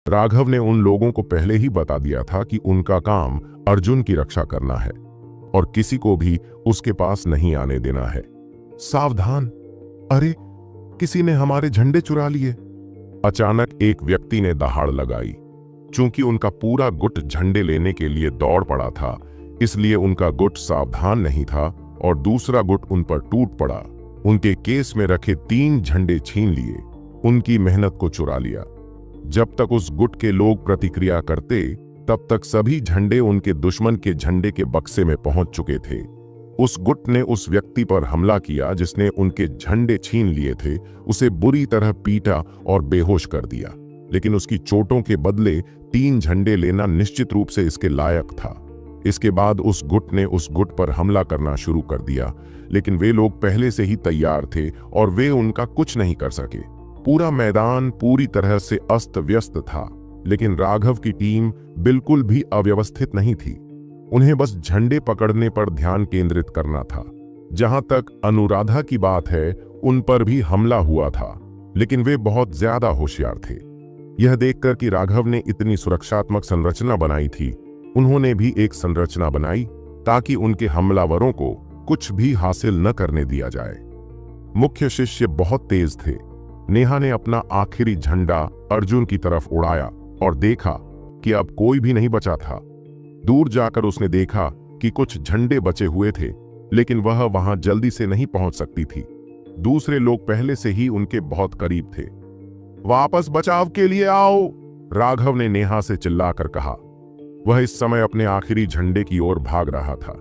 राघव ने उन लोगों को पहले ही बता दिया था कि उनका काम अर्जुन की रक्षा करना है और किसी को भी उसके पास नहीं आने देना है। सावधान! अरे, किसी ने हमारे झंडे चुरा लिए। अचानक एक व्यक्ति ने दहाड़ लगाई। चूंकि उनका पूरा गुट झंडे लेने के लिए दौड़ पड़ा था, इसलिए उनका गुट सावधान नहीं था और दूसरा गुट उन पर टूट पड़ा। उनके केस में रखे 3 झंडे छीन लिए, उनकी मेहनत को चुरा लिया। जब तक उस गुट के लोग प्रतिक्रिया करते, तब तक सभी झंडे उनके दुश्मन के झंडे के बक्से में पहुंच चुके थे। उस गुट ने उस व्यक्ति पर हमला किया जिसने उनके झंडे छीन लिए थे, उसे बुरी तरह पीटा और बेहोश कर दिया। लेकिन उसकी चोटों के बदले 3 झंडे लेना निश्चित रूप से इसके लायक था। इसके बाद उस गुट ने उस गुट पर हमला करना शुरू कर दिया, लेकिन वे लोग पहले से ही तैयार थे और वे उनका कुछ नहीं कर सके। पूरा मैदान पूरी तरह से अस्त व्यस्त था, लेकिन राघव की टीम बिल्कुल भी अव्यवस्थित नहीं थी। उन्हें बस झंडे पकड़ने पर ध्यान केंद्रित करना था। जहां तक अनुराधा की बात है, उन पर भी हमला हुआ था, लेकिन वे बहुत ज्यादा होशियार थे। यह देखकर कि राघव ने इतनी सुरक्षात्मक संरचना बनाई थी, उन्होंने भी एक संरचना बनाई ताकि उनके हमलावरों को कुछ भी हासिल न करने दिया जाए। मुख्य शिष्य बहुत तेज थे। नेहा ने अपना आखिरी झंडा अर्जुन की तरफ उड़ाया और देखा कि अब कोई भी नहीं बचा था। दूर जाकर उसने देखा कि कुछ झंडे बचे हुए थे, लेकिन वह वहां जल्दी से नहीं पहुंच सकती थी। दूसरे लोग पहले से ही उनके बहुत करीब थे। वापस बचाव के लिए आओ, राघव ने नेहा से चिल्लाकर कहा। वह इस समय अपने आखिरी झंडे की ओर भाग रहा था।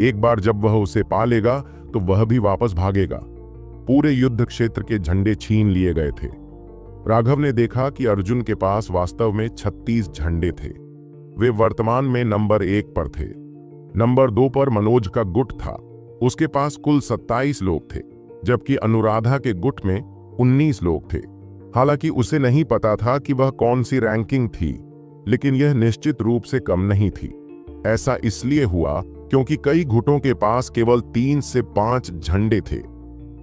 एक बार जब वह उसे पा लेगा तो वह भी वापस भागेगा। पूरे युद्ध क्षेत्र के झंडे छीन लिए गए थे। राघव ने देखा कि अर्जुन के पास वास्तव में 36 झंडे थे। वे वर्तमान में नंबर 1 पर थे। नंबर 2 पर मनोज का गुट था, उसके पास कुल 27 लोग थे, जबकि अनुराधा के गुट में 19 लोग थे। हालांकि उसे नहीं पता था कि वह कौन सी रैंकिंग थी, लेकिन यह निश्चित रूप से कम नहीं थी। ऐसा इसलिए हुआ क्योंकि कई गुटों के पास केवल 3 से 5 झंडे थे।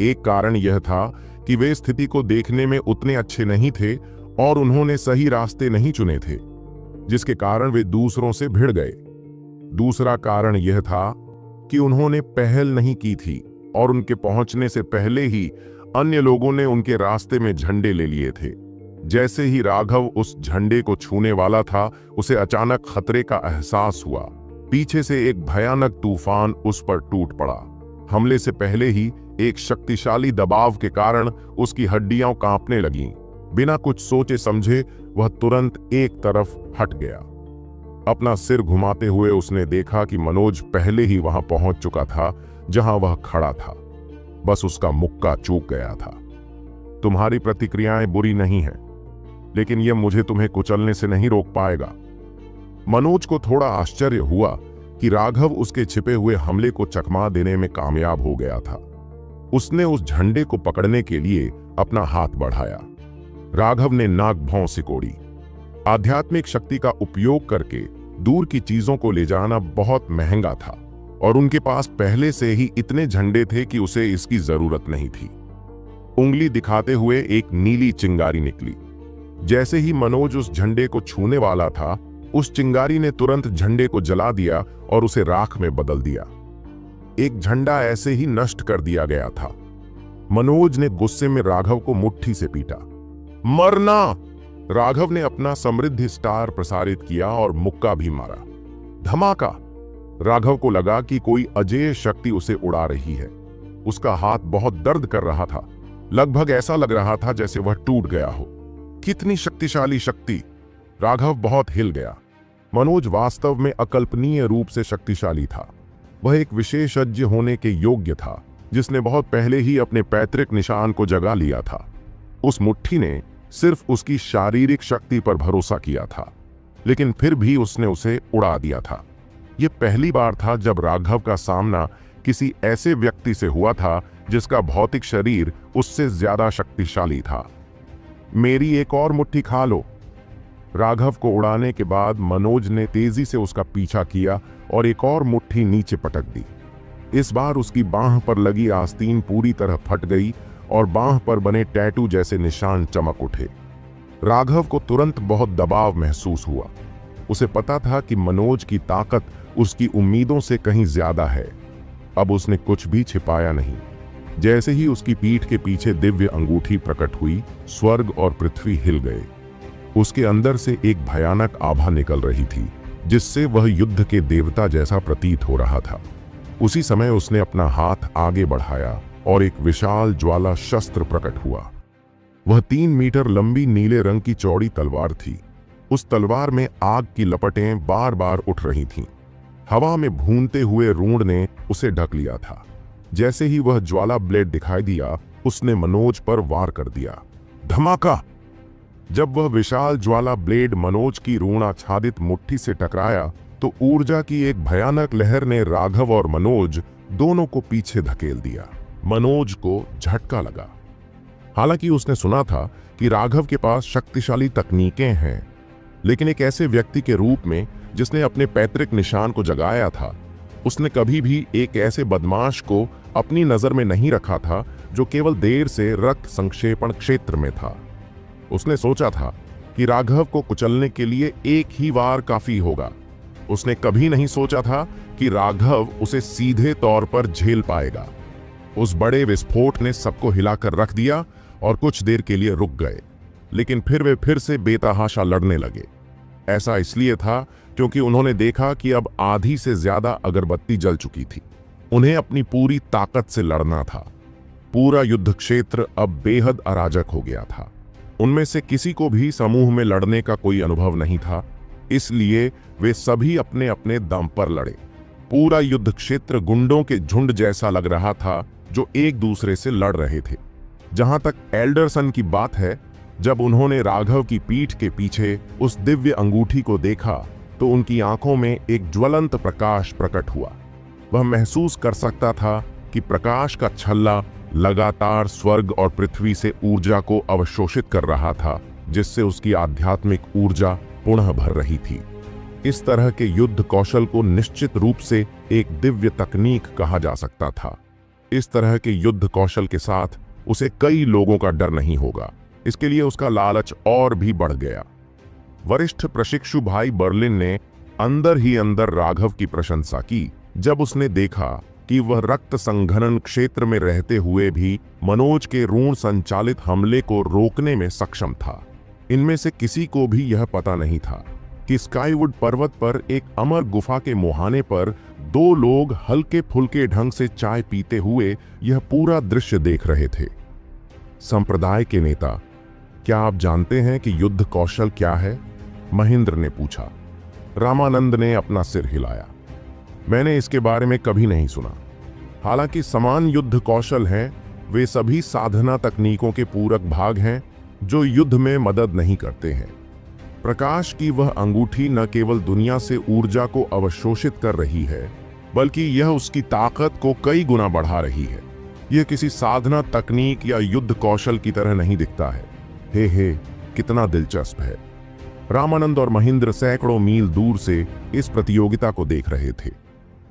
एक कारण यह था कि वे स्थिति को देखने में उतने अच्छे नहीं थे और उन्होंने सही रास्ते नहीं चुने थे, जिसके कारण वे दूसरों से भिड़ गए। दूसरा कारण यह था कि उन्होंने पहल नहीं की थी और उनके पहुंचने से पहले ही अन्य लोगों ने उनके रास्ते में झंडे ले लिए थे। जैसे ही राघव उस झंडे को छूने वाला था, उसे अचानक खतरे का एहसास हुआ। पीछे से एक भयानक तूफान उस पर टूट पड़ा। हमले से पहले ही एक शक्तिशाली दबाव के कारण उसकी हड्डियां कांपने लगीं। बिना कुछ सोचे समझे वह तुरंत एक तरफ हट गया। अपना सिर घुमाते हुए उसने देखा कि मनोज पहले ही वहां पहुंच चुका था जहां वह खड़ा था। बस उसका मुक्का चूक गया था। तुम्हारी प्रतिक्रियाएं बुरी नहीं हैं, लेकिन यह मुझे तुम्हें कुचलने से नहीं रोक पाएगा। मनोज को थोड़ा आश्चर्य हुआ कि राघव उसके छिपे हुए हमले को चकमा देने में कामयाब हो गया था। उसने उस झंडे को पकड़ने के लिए अपना हाथ बढ़ाया। राघव ने नाक भौं सिकोड़ी। आध्यात्मिक शक्ति का उपयोग करके दूर की चीजों को ले जाना बहुत महंगा था और उनके पास पहले से ही इतने झंडे थे कि उसे इसकी जरूरत नहीं थी। उंगली दिखाते हुए एक नीली चिंगारी निकली। जैसे ही मनोज उस झंडे को छूने वाला था, उस चिंगारी ने तुरंत झंडे को जला दिया और उसे राख में बदल दिया। एक झंडा ऐसे ही नष्ट कर दिया गया था। मनोज ने गुस्से में राघव को मुट्ठी से पीटा। मरना! राघव ने अपना समृद्धि स्टार प्रसारित किया और मुक्का भी मारा। धमाका! राघव को लगा कि कोई अजेय शक्ति उसे उड़ा रही है। उसका हाथ बहुत दर्द कर रहा था। लगभग ऐसा लग रहा था जैसे वह टूट गया हो। कितनी शक्तिशाली शक्ति! राघव बहुत हिल गया। मनोज वास्तव में अकल्पनीय रूप से शक्तिशाली था। वह एक विशेषज्ञ होने के योग्य था, जिसने बहुत पहले ही अपने पैतृक निशान को जगा लिया था। उस मुट्ठी ने सिर्फ उसकी शारीरिक शक्ति पर भरोसा किया था, लेकिन फिर भी उसने उसे उड़ा दिया था। यह पहली बार था जब राघव का सामना किसी ऐसे व्यक्ति से हुआ था जिसका भौतिक शरीर उससे ज्यादा शक्तिशाली था। मेरी एक और मुट्ठी खा लो। राघव को उड़ाने के बाद मनोज ने तेजी से उसका पीछा किया और एक और मुट्ठी नीचे पटक दी। इस बार उसकी बांह पर लगी आस्तीन पूरी तरह फट गई और बांह पर बने टैटू जैसे निशान चमक उठे। राघव को तुरंत बहुत दबाव महसूस हुआ। उसे पता था कि मनोज की ताकत उसकी उम्मीदों से कहीं ज्यादा है। अब उसने कुछ भी छिपाया नहीं। जैसे ही उसकी पीठ के पीछे दिव्य अंगूठी प्रकट हुई, स्वर्ग और पृथ्वी हिल गए। उसके अंदर से एक भयानक आभा निकल रही थी, जिससे वह युद्ध के देवता जैसा प्रतीत हो रहा था। उसी समय उसने अपना हाथ आगे बढ़ाया और एक विशाल ज्वाला शस्त्र प्रकट हुआ। वह 3 मीटर लंबी नीले रंग की चौड़ी तलवार थी। उस तलवार में आग की लपटें बार बार उठ रही थीं। हवा में भूनते हुए रूण ने उसे ढक लिया था। जैसे ही वह ज्वाला ब्लेड दिखाई दिया, उसने मनोज पर वार कर दिया। धमाका! जब वह विशाल ज्वाला ब्लेड मनोज की रूणाच्छादित मुट्ठी से टकराया, तो ऊर्जा की एक भयानक लहर ने राघव और मनोज दोनों को पीछे धकेल दिया। मनोज को झटका लगा। हालांकि उसने सुना था कि राघव के पास शक्तिशाली तकनीकें हैं, लेकिन एक ऐसे व्यक्ति के रूप में जिसने अपने पैतृक निशान को जगाया था, उसने कभी भी एक ऐसे बदमाश को अपनी नजर में नहीं रखा था जो केवल देर से रक्त संक्षेपण क्षेत्र में था। उसने सोचा था कि राघव को कुचलने के लिए एक ही वार काफी होगा। उसने कभी नहीं सोचा था कि राघव उसे सीधे तौर पर झेल पाएगा। उस बड़े विस्फोट ने सबको हिलाकर रख दिया और कुछ देर के लिए रुक गए, लेकिन फिर वे फिर से बेतहाशा लड़ने लगे। ऐसा इसलिए था क्योंकि उन्होंने देखा कि अब आधी से ज्यादा अगरबत्ती जल चुकी थी। उन्हें अपनी पूरी ताकत से लड़ना था। पूरा युद्ध क्षेत्र अब बेहद अराजक हो गया था। उनमें से किसी को भी समूह में लड़ने का कोई अनुभव नहीं था, इसलिए वे सभी अपने अपने दम पर लड़े। पूरा युद्ध क्षेत्र गुंडों के झुंड जैसा लग रहा था जो एक दूसरे से लड़ रहे थे। जहां तक एल्डरसन की बात है, जब उन्होंने राघव की पीठ के पीछे उस दिव्य अंगूठी को देखा तो उनकी आंखों में एक ज्वलंत प्रकाश प्रकट हुआ। वह महसूस कर सकता था कि प्रकाश का छल्ला लगातार स्वर्ग और पृथ्वी से ऊर्जा को अवशोषित कर रहा था, जिससे उसकी आध्यात्मिक ऊर्जा पुनः भर रही थी। इस तरह के युद्ध कौशल को निश्चित रूप से एक दिव्य तकनीक कहा जा सकता था। इस तरह के युद्ध कौशल के साथ उसे कई लोगों का डर नहीं होगा। इसके लिए उसका लालच और भी बढ़ गया। वरिष्ठ प्रशिक्षु भाई बर्लिन ने अंदर ही अंदर राघव की प्रशंसा की जब उसने देखा कि वह रक्त संघनन क्षेत्र में रहते हुए भी मनोज के ऋण संचालित हमले को रोकने में सक्षम था। इनमें से किसी को भी यह पता नहीं था कि स्काईवुड पर्वत पर एक अमर गुफा के मुहाने पर 2 लोग हल्के फुल्के ढंग से चाय पीते हुए यह पूरा दृश्य देख रहे थे। संप्रदाय के नेता, क्या आप जानते हैं कि युद्ध कौशल क्या है? महेंद्र ने पूछा। रामानंद ने अपना सिर हिलाया। मैंने इसके बारे में कभी नहीं सुना। हालांकि समान युद्ध कौशल हैं, वे सभी साधना तकनीकों के पूरक भाग हैं जो युद्ध में मदद नहीं करते हैं। प्रकाश की वह अंगूठी न केवल दुनिया से ऊर्जा को अवशोषित कर रही है, बल्कि यह उसकी ताकत को कई गुना बढ़ा रही है। यह किसी साधना तकनीक या युद्ध कौशल की तरह नहीं दिखता है। हे, कितना दिलचस्प है। रामानंद और महेंद्र सैकड़ों मील दूर से इस प्रतियोगिता को देख रहे थे।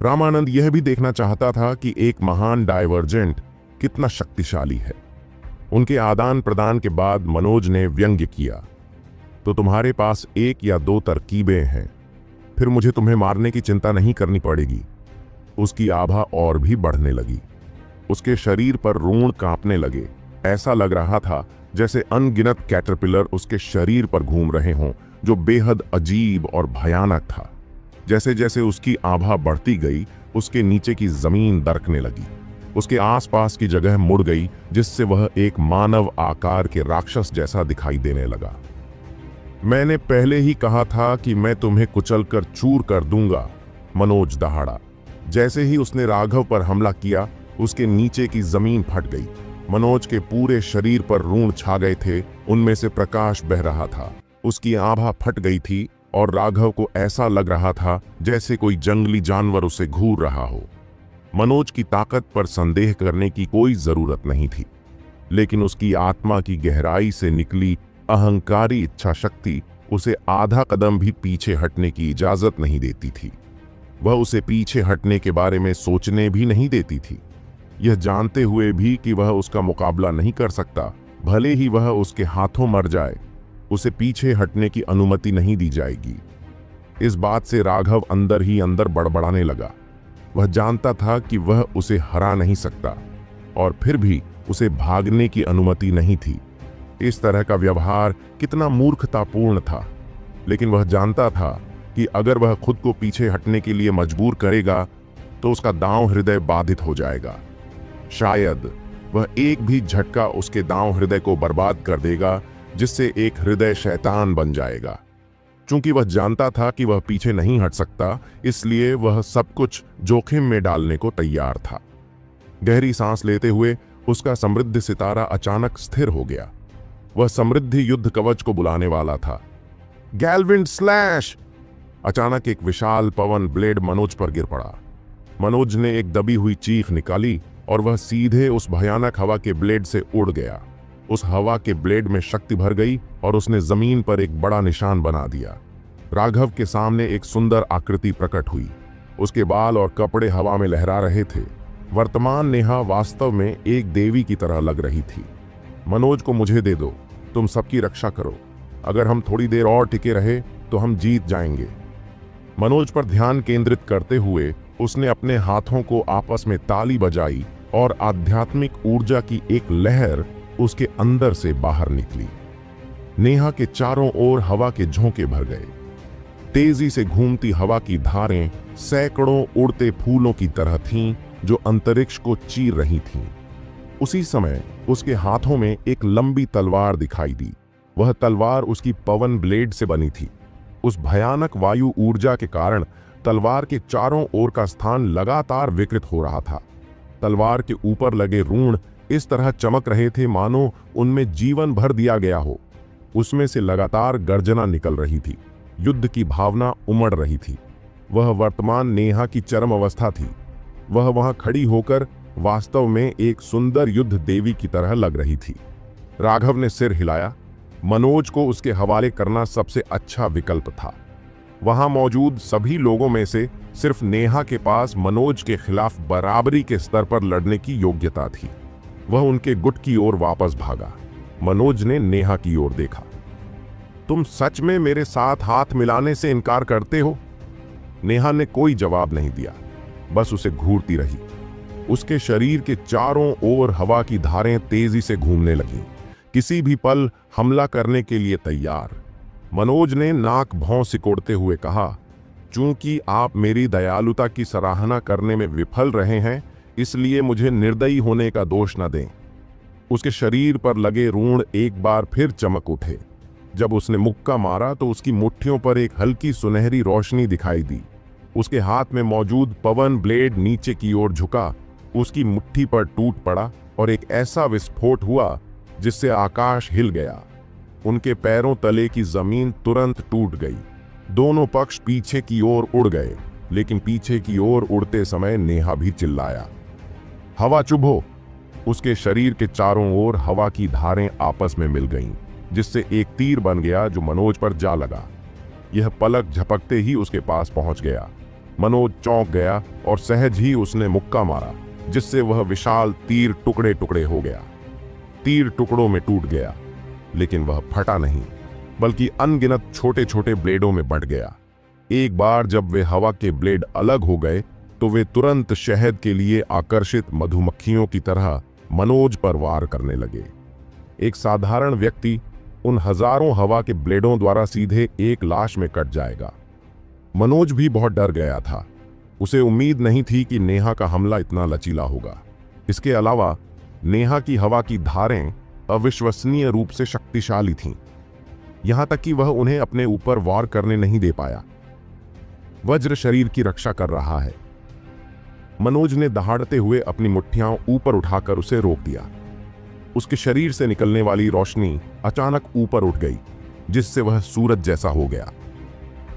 रामानंद यह भी देखना चाहता था कि एक महान डाइवर्जेंट कितना शक्तिशाली है। उनके आदान प्रदान के बाद मनोज ने व्यंग्य किया, तो तुम्हारे पास 1 या 2 तरकीबें हैं, फिर मुझे तुम्हें मारने की चिंता नहीं करनी पड़ेगी। उसकी आभा और भी बढ़ने लगी। उसके शरीर पर ऋण कांपने लगे। ऐसा लग रहा था जैसे अनगिनत कैटरपिलर उसके शरीर पर घूम रहे हों, जो बेहद अजीब और भयानक था। जैसे जैसे उसकी आभा बढ़ती गई, उसके नीचे की जमीन दरकने लगी। उसके आसपास की जगह मुड़ गई, जिससे वह एक मानव आकार के राक्षस जैसा दिखाई देने लगा। मैंने पहले ही कहा था कि मैं तुम्हें कुचलकर चूर कर दूंगा, मनोज दहाड़ा। जैसे ही उसने राघव पर हमला किया, उसके नीचे की जमीन फट गई। मनोज के पूरे शरीर पर ऋण छा गए थे, उनमें से प्रकाश बह रहा था। उसकी आभा फट गई थी और राघव को ऐसा लग रहा था जैसे कोई जंगली जानवर उसे घूर रहा हो। मनोज की ताकत पर संदेह करने की कोई जरूरत नहीं थी, लेकिन उसकी आत्मा की गहराई से निकली अहंकारी इच्छा शक्ति उसे आधा कदम भी पीछे हटने की इजाजत नहीं देती थी। वह उसे पीछे हटने के बारे में सोचने भी नहीं देती थी, यह जानते हुए भी कि वह उसका मुकाबला नहीं कर सकता, भले ही वह उसके हाथों मर जाए। उसे पीछे हटने की अनुमति नहीं दी जाएगी। इस बात से राघव अंदर ही अंदर बड़बड़ाने लगा। वह जानता था कि वह उसे हरा नहीं सकता और फिर भी उसे भागने की अनुमति नहीं थी। इस तरह का व्यवहार कितना मूर्खतापूर्ण था, लेकिन वह जानता था कि अगर वह खुद को पीछे हटने के लिए मजबूर करेगा तो उसका दांव हृदय बाधित हो जाएगा। शायद वह एक भी झटका उसके दांव हृदय को बर्बाद कर देगा, जिससे एक हृदय शैतान बन जाएगा। चूंकि वह जानता था कि वह पीछे नहीं हट सकता, इसलिए वह सब कुछ जोखिम में डालने को तैयार था। गहरी सांस लेते हुए उसका समृद्ध सितारा अचानक स्थिर हो गया। वह समृद्धि युद्ध कवच को बुलाने वाला था। गैलविंड स्लैश! अचानक एक विशाल पवन ब्लेड मनोज पर गिर पड़ा। मनोज ने एक दबी हुई चीख निकाली और वह सीधे उस भयानक हवा के ब्लेड से उड़ गया। उस हवा के ब्लेड में शक्ति भर गई और उसने जमीन पर एक बड़ा निशान बना दिया। राघव के सामने एक सुंदर आकृति प्रकट हुई। उसके बाल और कपड़े हवा में लहरा रहे थे। वर्तमान नेहा वास्तव में एक देवी की तरह लग रही थी। मनोज को मुझे दे दो, तुम सबकी रक्षा करो। अगर हम थोड़ी देर और टिके रहे तो हम जीत जाएंगे। मनोज पर ध्यान केंद्रित करते हुए उसने अपने हाथों को आपस में ताली बजाई और आध्यात्मिक ऊर्जा की एक लहर उसके अंदर से बाहर निकली। नेहा के चारों ओर हवा के झोंके भर गए। तेजी से घूमती हवा की धारें सैकड़ों उड़ते फूलों की तरह थीं, जो अंतरिक्ष को चीर रही थीं। उसी समय उसके हाथों में एक लंबी तलवार दिखाई दी। वह तलवार उसकी पवन ब्लेड से बनी थी। उस भयानक वायु ऊर्जा के कारण तलवार के चारों ओर का स्थान लगातार विकृत हो रहा था। तलवार के ऊपर लगे रून इस तरह चमक रहे थे मानो उनमें जीवन भर दिया गया हो। उसमें से लगातार गर्जना निकल रही थी। युद्ध की भावना उमड़ रही थी। वह वर्तमान नेहा की चरम अवस्था थी। वह वहां खड़ी होकर वास्तव में एक सुंदर युद्ध देवी की तरह लग रही थी। राघव ने सिर हिलाया। मनोज को उसके हवाले करना सबसे अच्छा विकल्प था। वहां मौजूद सभी लोगों में से सिर्फ नेहा के पास मनोज के खिलाफ बराबरी के स्तर पर लड़ने की योग्यता थी। वह उनके गुट की ओर वापस भागा। मनोज ने नेहा की ओर देखा। तुम सच में मेरे साथ हाथ मिलाने से इनकार करते हो? नेहा ने कोई जवाब नहीं दिया, बस उसे घूरती रही। उसके शरीर के चारों ओर हवा की धारें तेजी से घूमने लगीं, किसी भी पल हमला करने के लिए तैयार। मनोज ने नाक भौं सिकोड़ते हुए कहा, चूंकि आप मेरी दयालुता की सराहना करने में विफल रहे हैं, इसलिए मुझे निर्दयी होने का दोष न दें। उसके शरीर पर लगे रून एक बार फिर चमक उठे। जब उसने मुक्का मारा तो उसकी मुट्ठियों पर एक हल्की सुनहरी रोशनी दिखाई दी। उसके हाथ में मौजूद पवन ब्लेड नीचे की ओर झुका, उसकी मुट्ठी पर टूट पड़ा और एक ऐसा विस्फोट हुआ जिससे आकाश हिल गया। उनके पैरों तले की जमीन तुरंत टूट गई। दोनों पक्ष पीछे की ओर उड़ गए, लेकिन पीछे की ओर उड़ते समय नेहा भी चिल्लाया, हवा चुभो। उसके शरीर के चारों ओर हवा की धारें आपस में मिल गईं, जिससे एक तीर बन गया जो मनोज पर जा लगा। यह पलक झपकते ही उसके पास पहुंच गया। मनोज चौंक गया और सहज ही उसने मुक्का मारा, जिससे वह विशाल तीर टुकड़े टुकड़े हो गया। तीर टुकड़ों में टूट गया, लेकिन वह फटा नहीं, बल्कि अनगिनत छोटे छोटे ब्लेडों में बंट गया। एक बार जब वे हवा के ब्लेड अलग हो गए तो वे तुरंत शहद के लिए आकर्षित मधुमक्खियों की तरह मनोज पर वार करने लगे। एक साधारण व्यक्ति उन हजारों हवा के ब्लेडों द्वारा सीधे एक लाश में कट जाएगा। मनोज भी बहुत डर गया था। उसे उम्मीद नहीं थी कि नेहा का हमला इतना लचीला होगा। इसके अलावा नेहा की हवा की धारें अविश्वसनीय रूप से शक्तिशाली थीं, यहां तक कि वह उन्हें अपने ऊपर वार करने नहीं दे पाया। वज्र शरीर की रक्षा कर रहा है। मनोज ने दहाड़ते हुए अपनी मुट्ठियां ऊपर उठाकर उसे रोक दिया। उसके शरीर से निकलने वाली रोशनी अचानक ऊपर उठ गई, जिससे वह सूरज जैसा हो गया।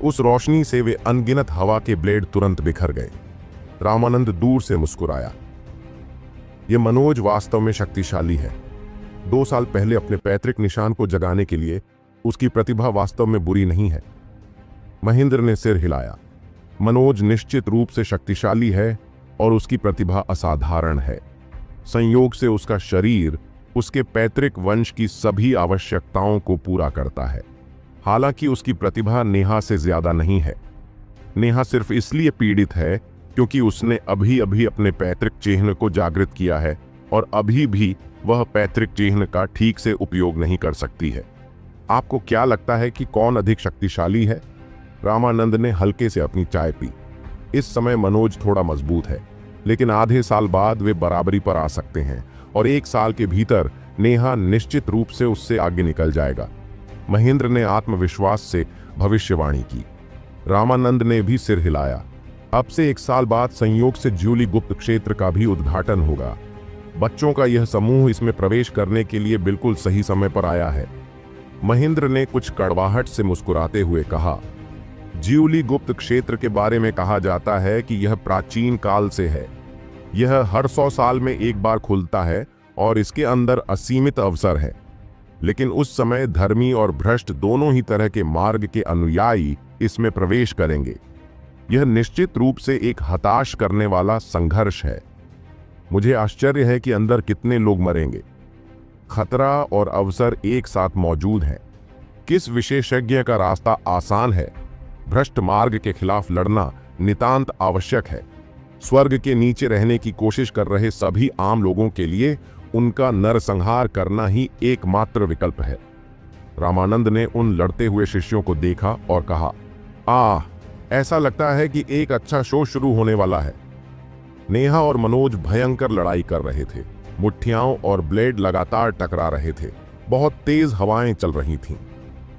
उस रोशनी से वे अनगिनत हवा के ब्लेड तुरंत बिखर गए। रामानंद दूर से मुस्कुराया। यह मनोज वास्तव में शक्तिशाली है। 2 साल पहले अपने पैतृक निशान को जगाने के लिए उसकी प्रतिभा वास्तव में बुरी नहीं है। महेंद्र ने सिर हिलाया। मनोज निश्चित रूप से शक्तिशाली है और उसकी प्रतिभा असाधारण है। संयोग से उसका शरीर उसके पैतृक वंश की सभी आवश्यकताओं को पूरा करता है। हालांकि उसकी प्रतिभा नेहा से ज्यादा नहीं है। नेहा सिर्फ इसलिए पीड़ित है क्योंकि उसने अभी अभी अपने पैतृक चिन्ह को जागृत किया है और अभी भी वह पैतृक चिन्ह का ठीक से उपयोग नहीं कर सकती है। आपको क्या लगता है कि कौन अधिक शक्तिशाली है? रामानंद ने हल्के से अपनी चाय पी। इस समय मनोज थोड़ा मजबूत है, लेकिन आधे साल बाद वे बराबरी पर आ सकते हैं और 1 साल के भीतर नेहा निश्चित रूप से उससे आगे निकल जाएगा। महेंद्र ने आत्मविश्वास से भविष्यवाणी की। रामानंद ने भी सिर हिलाया। अब से 1 साल बाद संयोग से ज्यूली गुप्त क्षेत्र का भी उद्घाटन होगा। बच्चों का यह समूह इसमें प्रवेश करने के लिए बिल्कुल सही समय पर आया है। महेंद्र ने कुछ कड़वाहट से मुस्कुराते हुए कहा, ज्यूली गुप्त क्षेत्र के बारे में कहा जाता है कि यह प्राचीन काल से है। यह हर 100 साल में एक बार खुलता है और इसके अंदर असीमित अवसर है। लेकिन उस समय धर्मी और भ्रष्ट दोनों ही तरह के मार्ग के अनुयायी इसमें प्रवेश करेंगे। यह निश्चित रूप से एक हताश करने वाला संघर्ष है। मुझे आश्चर्य है कि अंदर कितने लोग मरेंगे। खतरा और अवसर एक साथ मौजूद हैं। किस विशेषज्ञ का रास्ता आसान है? भ्रष्ट मार्ग के खिलाफ लड़ना नितांत आवश्यक है। स्वर्ग के नीचे रहने की कोशिश कर रहे सभी आम लोगों के लिए उनका नरसंहार करना ही एकमात्र विकल्प है। रामानंद ने उन लड़ते हुए शिष्यों को देखा और कहा, ऐसा लगता है कि एक अच्छा शो शुरू होने वाला है। नेहा और मनोज भयंकर लड़ाई कर रहे थे। मुट्ठियाओं और ब्लेड लगातार टकरा रहे थे। बहुत तेज हवाएं चल रही थीं।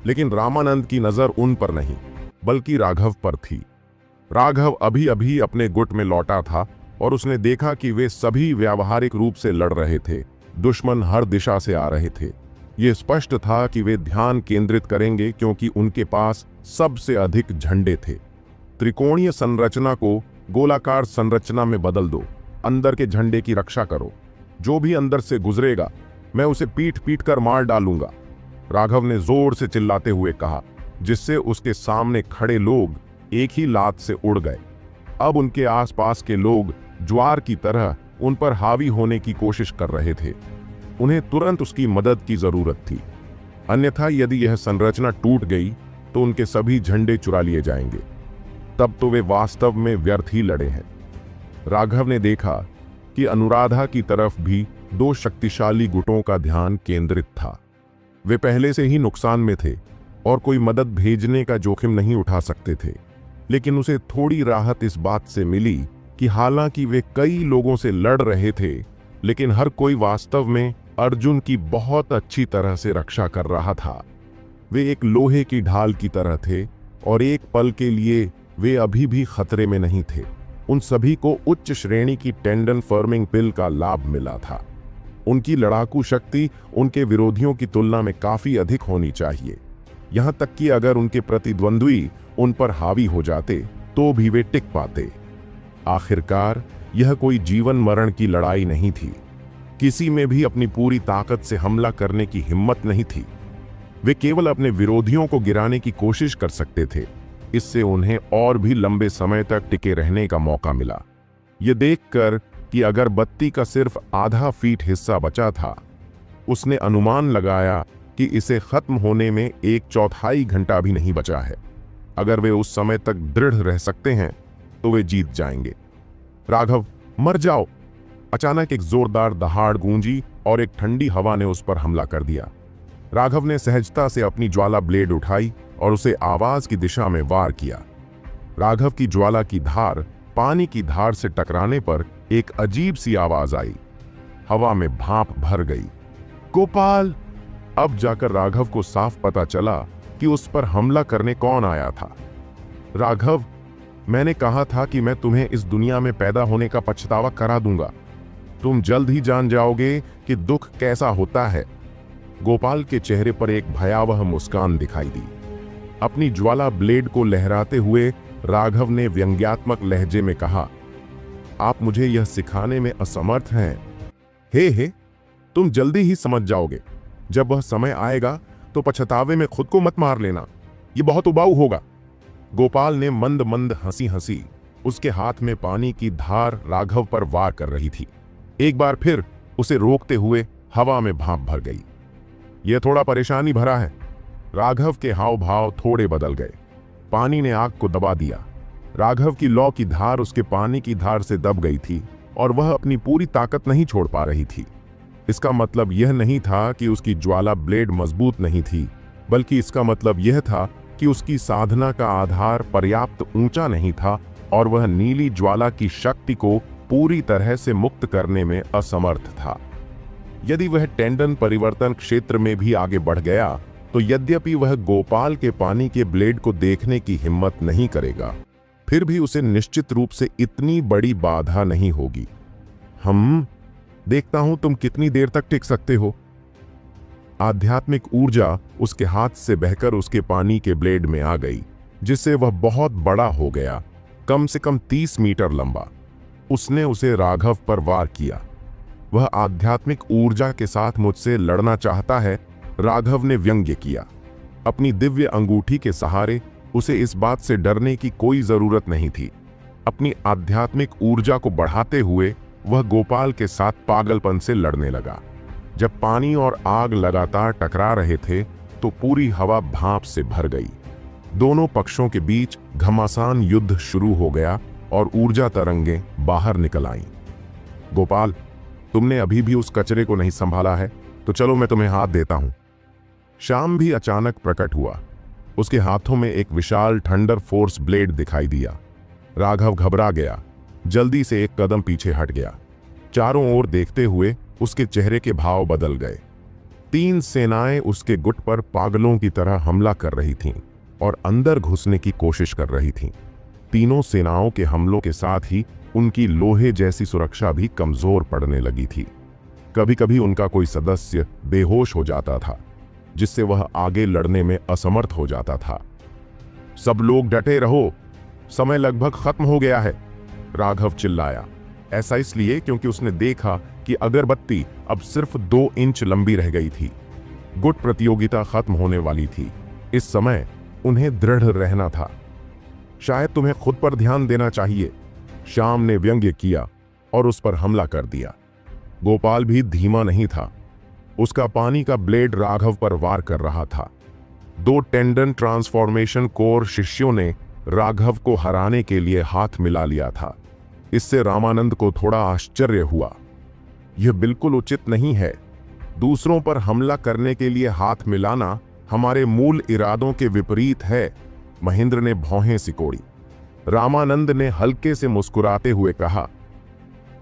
लेकिन रामानंद की नजर उन पर नहीं, बल्कि राघव पर थी। राघव अभी अभी अपने गुट में लौटा था और उसने देखा कि वे सभी व्यावहारिक रूप से लड़ रहे थे। दुश्मन हर दिशा से आ रहे थे। ये स्पष्ट था कि वे ध्यान केंद्रित करेंगे क्योंकि उनके पास सबसे अधिक झंडे थे। त्रिकोणीय संरचना को गोलाकार संरचना में बदल दो। अंदर के झंडे की रक्षा करो। जो भी अंदर से गुजरेगा मैं उसे पीट पीट कर मार डालूंगा, राघव ने जोर से चिल्लाते हुए कहा, जिससे उसके सामने खड़े लोग एक ही लात से उड़ गए। अब उनके आसपास के लोग ज्वार की तरह उन पर हावी होने की कोशिश कर रहे थे। उन्हें तुरंत उसकी मदद की जरूरत थी, अन्यथा यदि यह संरचना टूट गई तो उनके सभी झंडे चुरा लिए जाएंगे। तब तो वे वास्तव में व्यर्थ ही लड़े हैं। राघव ने देखा कि अनुराधा की तरफ भी 2 शक्तिशाली गुटों का ध्यान केंद्रित था। वे पहले से ही नुकसान में थे और कोई मदद भेजने का जोखिम नहीं उठा सकते थे। लेकिन उसे थोड़ी राहत इस बात से मिली कि हालांकि वे कई लोगों से लड़ रहे थे, लेकिन हर कोई वास्तव में अर्जुन की बहुत अच्छी तरह से रक्षा कर रहा था। वे एक लोहे की ढाल की तरह थे और एक पल के लिए वे अभी भी खतरे में नहीं थे। उन सभी को उच्च श्रेणी की टेंडन फर्मिंग पिल का लाभ मिला था। उनकी लड़ाकू शक्ति उनके विरोधियों की तुलना में काफी अधिक होनी चाहिए। यहां तक कि अगर उनके प्रतिद्वंद्वी उन पर हावी हो जाते तो भी वे टिक पाते। आखिरकार यह कोई जीवन मरण की लड़ाई नहीं थी। किसी में भी अपनी पूरी ताकत से हमला करने की हिम्मत नहीं थी। वे केवल अपने विरोधियों को गिराने की कोशिश कर सकते थे। इससे उन्हें और भी लंबे समय तक टिके रहने का मौका मिला। यह देखकर कि अगर बत्ती का सिर्फ आधा फीट हिस्सा बचा था, उसने अनुमान लगाया कि इसे खत्म होने में 1/4 घंटा भी नहीं बचा है। अगर वे उस समय तक दृढ़ रह सकते हैं तो वे जीत जाएंगे। राघव, मर जाओ! अचानक एक जोरदार दहाड़ गूंजी और एक ठंडी हवा ने उस पर हमला कर दिया। राघव ने सहजता से अपनी ज्वाला ब्लेड उठाई और उसे आवाज की दिशा में वार किया। राघव की ज्वाला की धार पानी की धार से टकराने पर एक अजीब सी आवाज आई। हवा में भाप भर गई। गोपाल! अब जाकर राघव को साफ पता चला कि उस पर हमला करने कौन आया था। राघव, मैंने कहा था कि मैं तुम्हें इस दुनिया में पैदा होने का पछतावा करा दूंगा। तुम जल्द ही जान जाओगे कि दुख कैसा होता है। गोपाल के चेहरे पर एक भयावह मुस्कान दिखाई दी। अपनी ज्वाला ब्लेड को लहराते हुए राघव ने व्यंग्यात्मक लहजे में कहा, आप मुझे यह सिखाने में असमर्थ हैं। हे, तुम जल्दी ही समझ जाओगे। जब वह समय आएगा तो पछतावे में खुद को मत मार लेना, ये बहुत उबाऊ होगा। गोपाल ने मंद मंद हंसी हंसी। उसके हाथ में पानी की धार राघव पर वार कर रही थी। एक बार फिर उसे रोकते हुए हवा में भाप भर गई। यह थोड़ा परेशानी भरा है। राघव के हाव भाव थोड़े बदल गए। पानी ने आग को दबा दिया। राघव की लौ की धार उसके पानी की धार से दब गई थी और वह अपनी पूरी ताकत नहीं छोड़ पा रही थी। इसका मतलब यह नहीं था कि उसकी ज्वाला ब्लेड मजबूत नहीं थी, बल्कि इसका मतलब यह था कि उसकी साधना का आधार पर्याप्त ऊंचा नहीं था और वह नीली ज्वाला की शक्ति को पूरी तरह से मुक्त करने में असमर्थ था। यदि वह टेंडन परिवर्तन क्षेत्र में भी आगे बढ़ गया तो यद्यपि वह गोपाल के पानी के ब्लेड को देखने की हिम्मत नहीं करेगा, फिर भी उसे निश्चित रूप से इतनी बड़ी बाधा नहीं होगी। देखता हूं तुम कितनी देर तक टिक सकते हो। आध्यात्मिक ऊर्जा उसके हाथ से बहकर उसके पानी के ब्लेड में आ गई, जिससे वह बहुत बड़ा हो गया, कम से कम 30 मीटर लंबा। उसने उसे राघव पर वार किया। वह आध्यात्मिक ऊर्जा के साथ मुझसे लड़ना चाहता है, राघव ने व्यंग्य किया। अपनी दिव्य अंगूठी के सहारे उसे इस बात से डरने की कोई जरूरत नहीं थी। अपनी आध्यात्मिक ऊर्जा को बढ़ाते हुए वह गोपाल के साथ पागलपन से लड़ने लगा। जब पानी और आग लगातार टकरा रहे थे तो पूरी हवा भाप से भर गई। दोनों पक्षों के बीच घमासान युद्ध शुरू हो गया और ऊर्जा तरंगें बाहर निकल आईं। गोपाल, तुमने अभी भी उस कचरे को नहीं संभाला है, तो चलो मैं तुम्हें हाथ देता हूं। श्याम भी अचानक प्रकट हुआ। उसके हाथों में एक विशाल थंडर फोर्स ब्लेड दिखाई दिया। राघव घबरा गया, जल्दी से एक कदम पीछे हट गया। चारों ओर देखते हुए उसके चेहरे के भाव बदल गए। 3 सेनाएं उसके गुट पर पागलों की तरह हमला कर रही थीं और अंदर घुसने की कोशिश कर रही थीं। तीनों सेनाओं के हमलों के साथ ही उनकी लोहे जैसी सुरक्षा भी कमजोर पड़ने लगी थी। कभी कभी उनका कोई सदस्य बेहोश हो जाता था, जिससे वह आगे लड़ने में असमर्थ हो जाता था। सब लोग डटे रहो, समय लगभग खत्म हो गया है, राघव चिल्लाया। ऐसा इसलिए क्योंकि उसने देखा कि अगरबत्ती अब सिर्फ 2 इंच लंबी रह गई थी। गुट प्रतियोगिता खत्म होने वाली थी। इस समय उन्हें दृढ़ रहना था। शायद तुम्हें खुद पर ध्यान देना चाहिए, श्याम ने व्यंग्य किया और उस पर हमला कर दिया। गोपाल भी धीमा नहीं था। उसका पानी का ब्लेड राघव पर वार कर रहा था। 2 टेंडन ट्रांसफॉर्मेशन कोर शिष्यों ने राघव को हराने के लिए हाथ मिला लिया था। इससे रामानंद को थोड़ा आश्चर्य हुआ। यह बिल्कुल उचित नहीं है। दूसरों पर हमला करने के लिए हाथ मिलाना हमारे मूल इरादों के विपरीत है, महेंद्र ने भौहें सिकोड़ी। रामानंद ने हल्के से मुस्कुराते हुए कहा,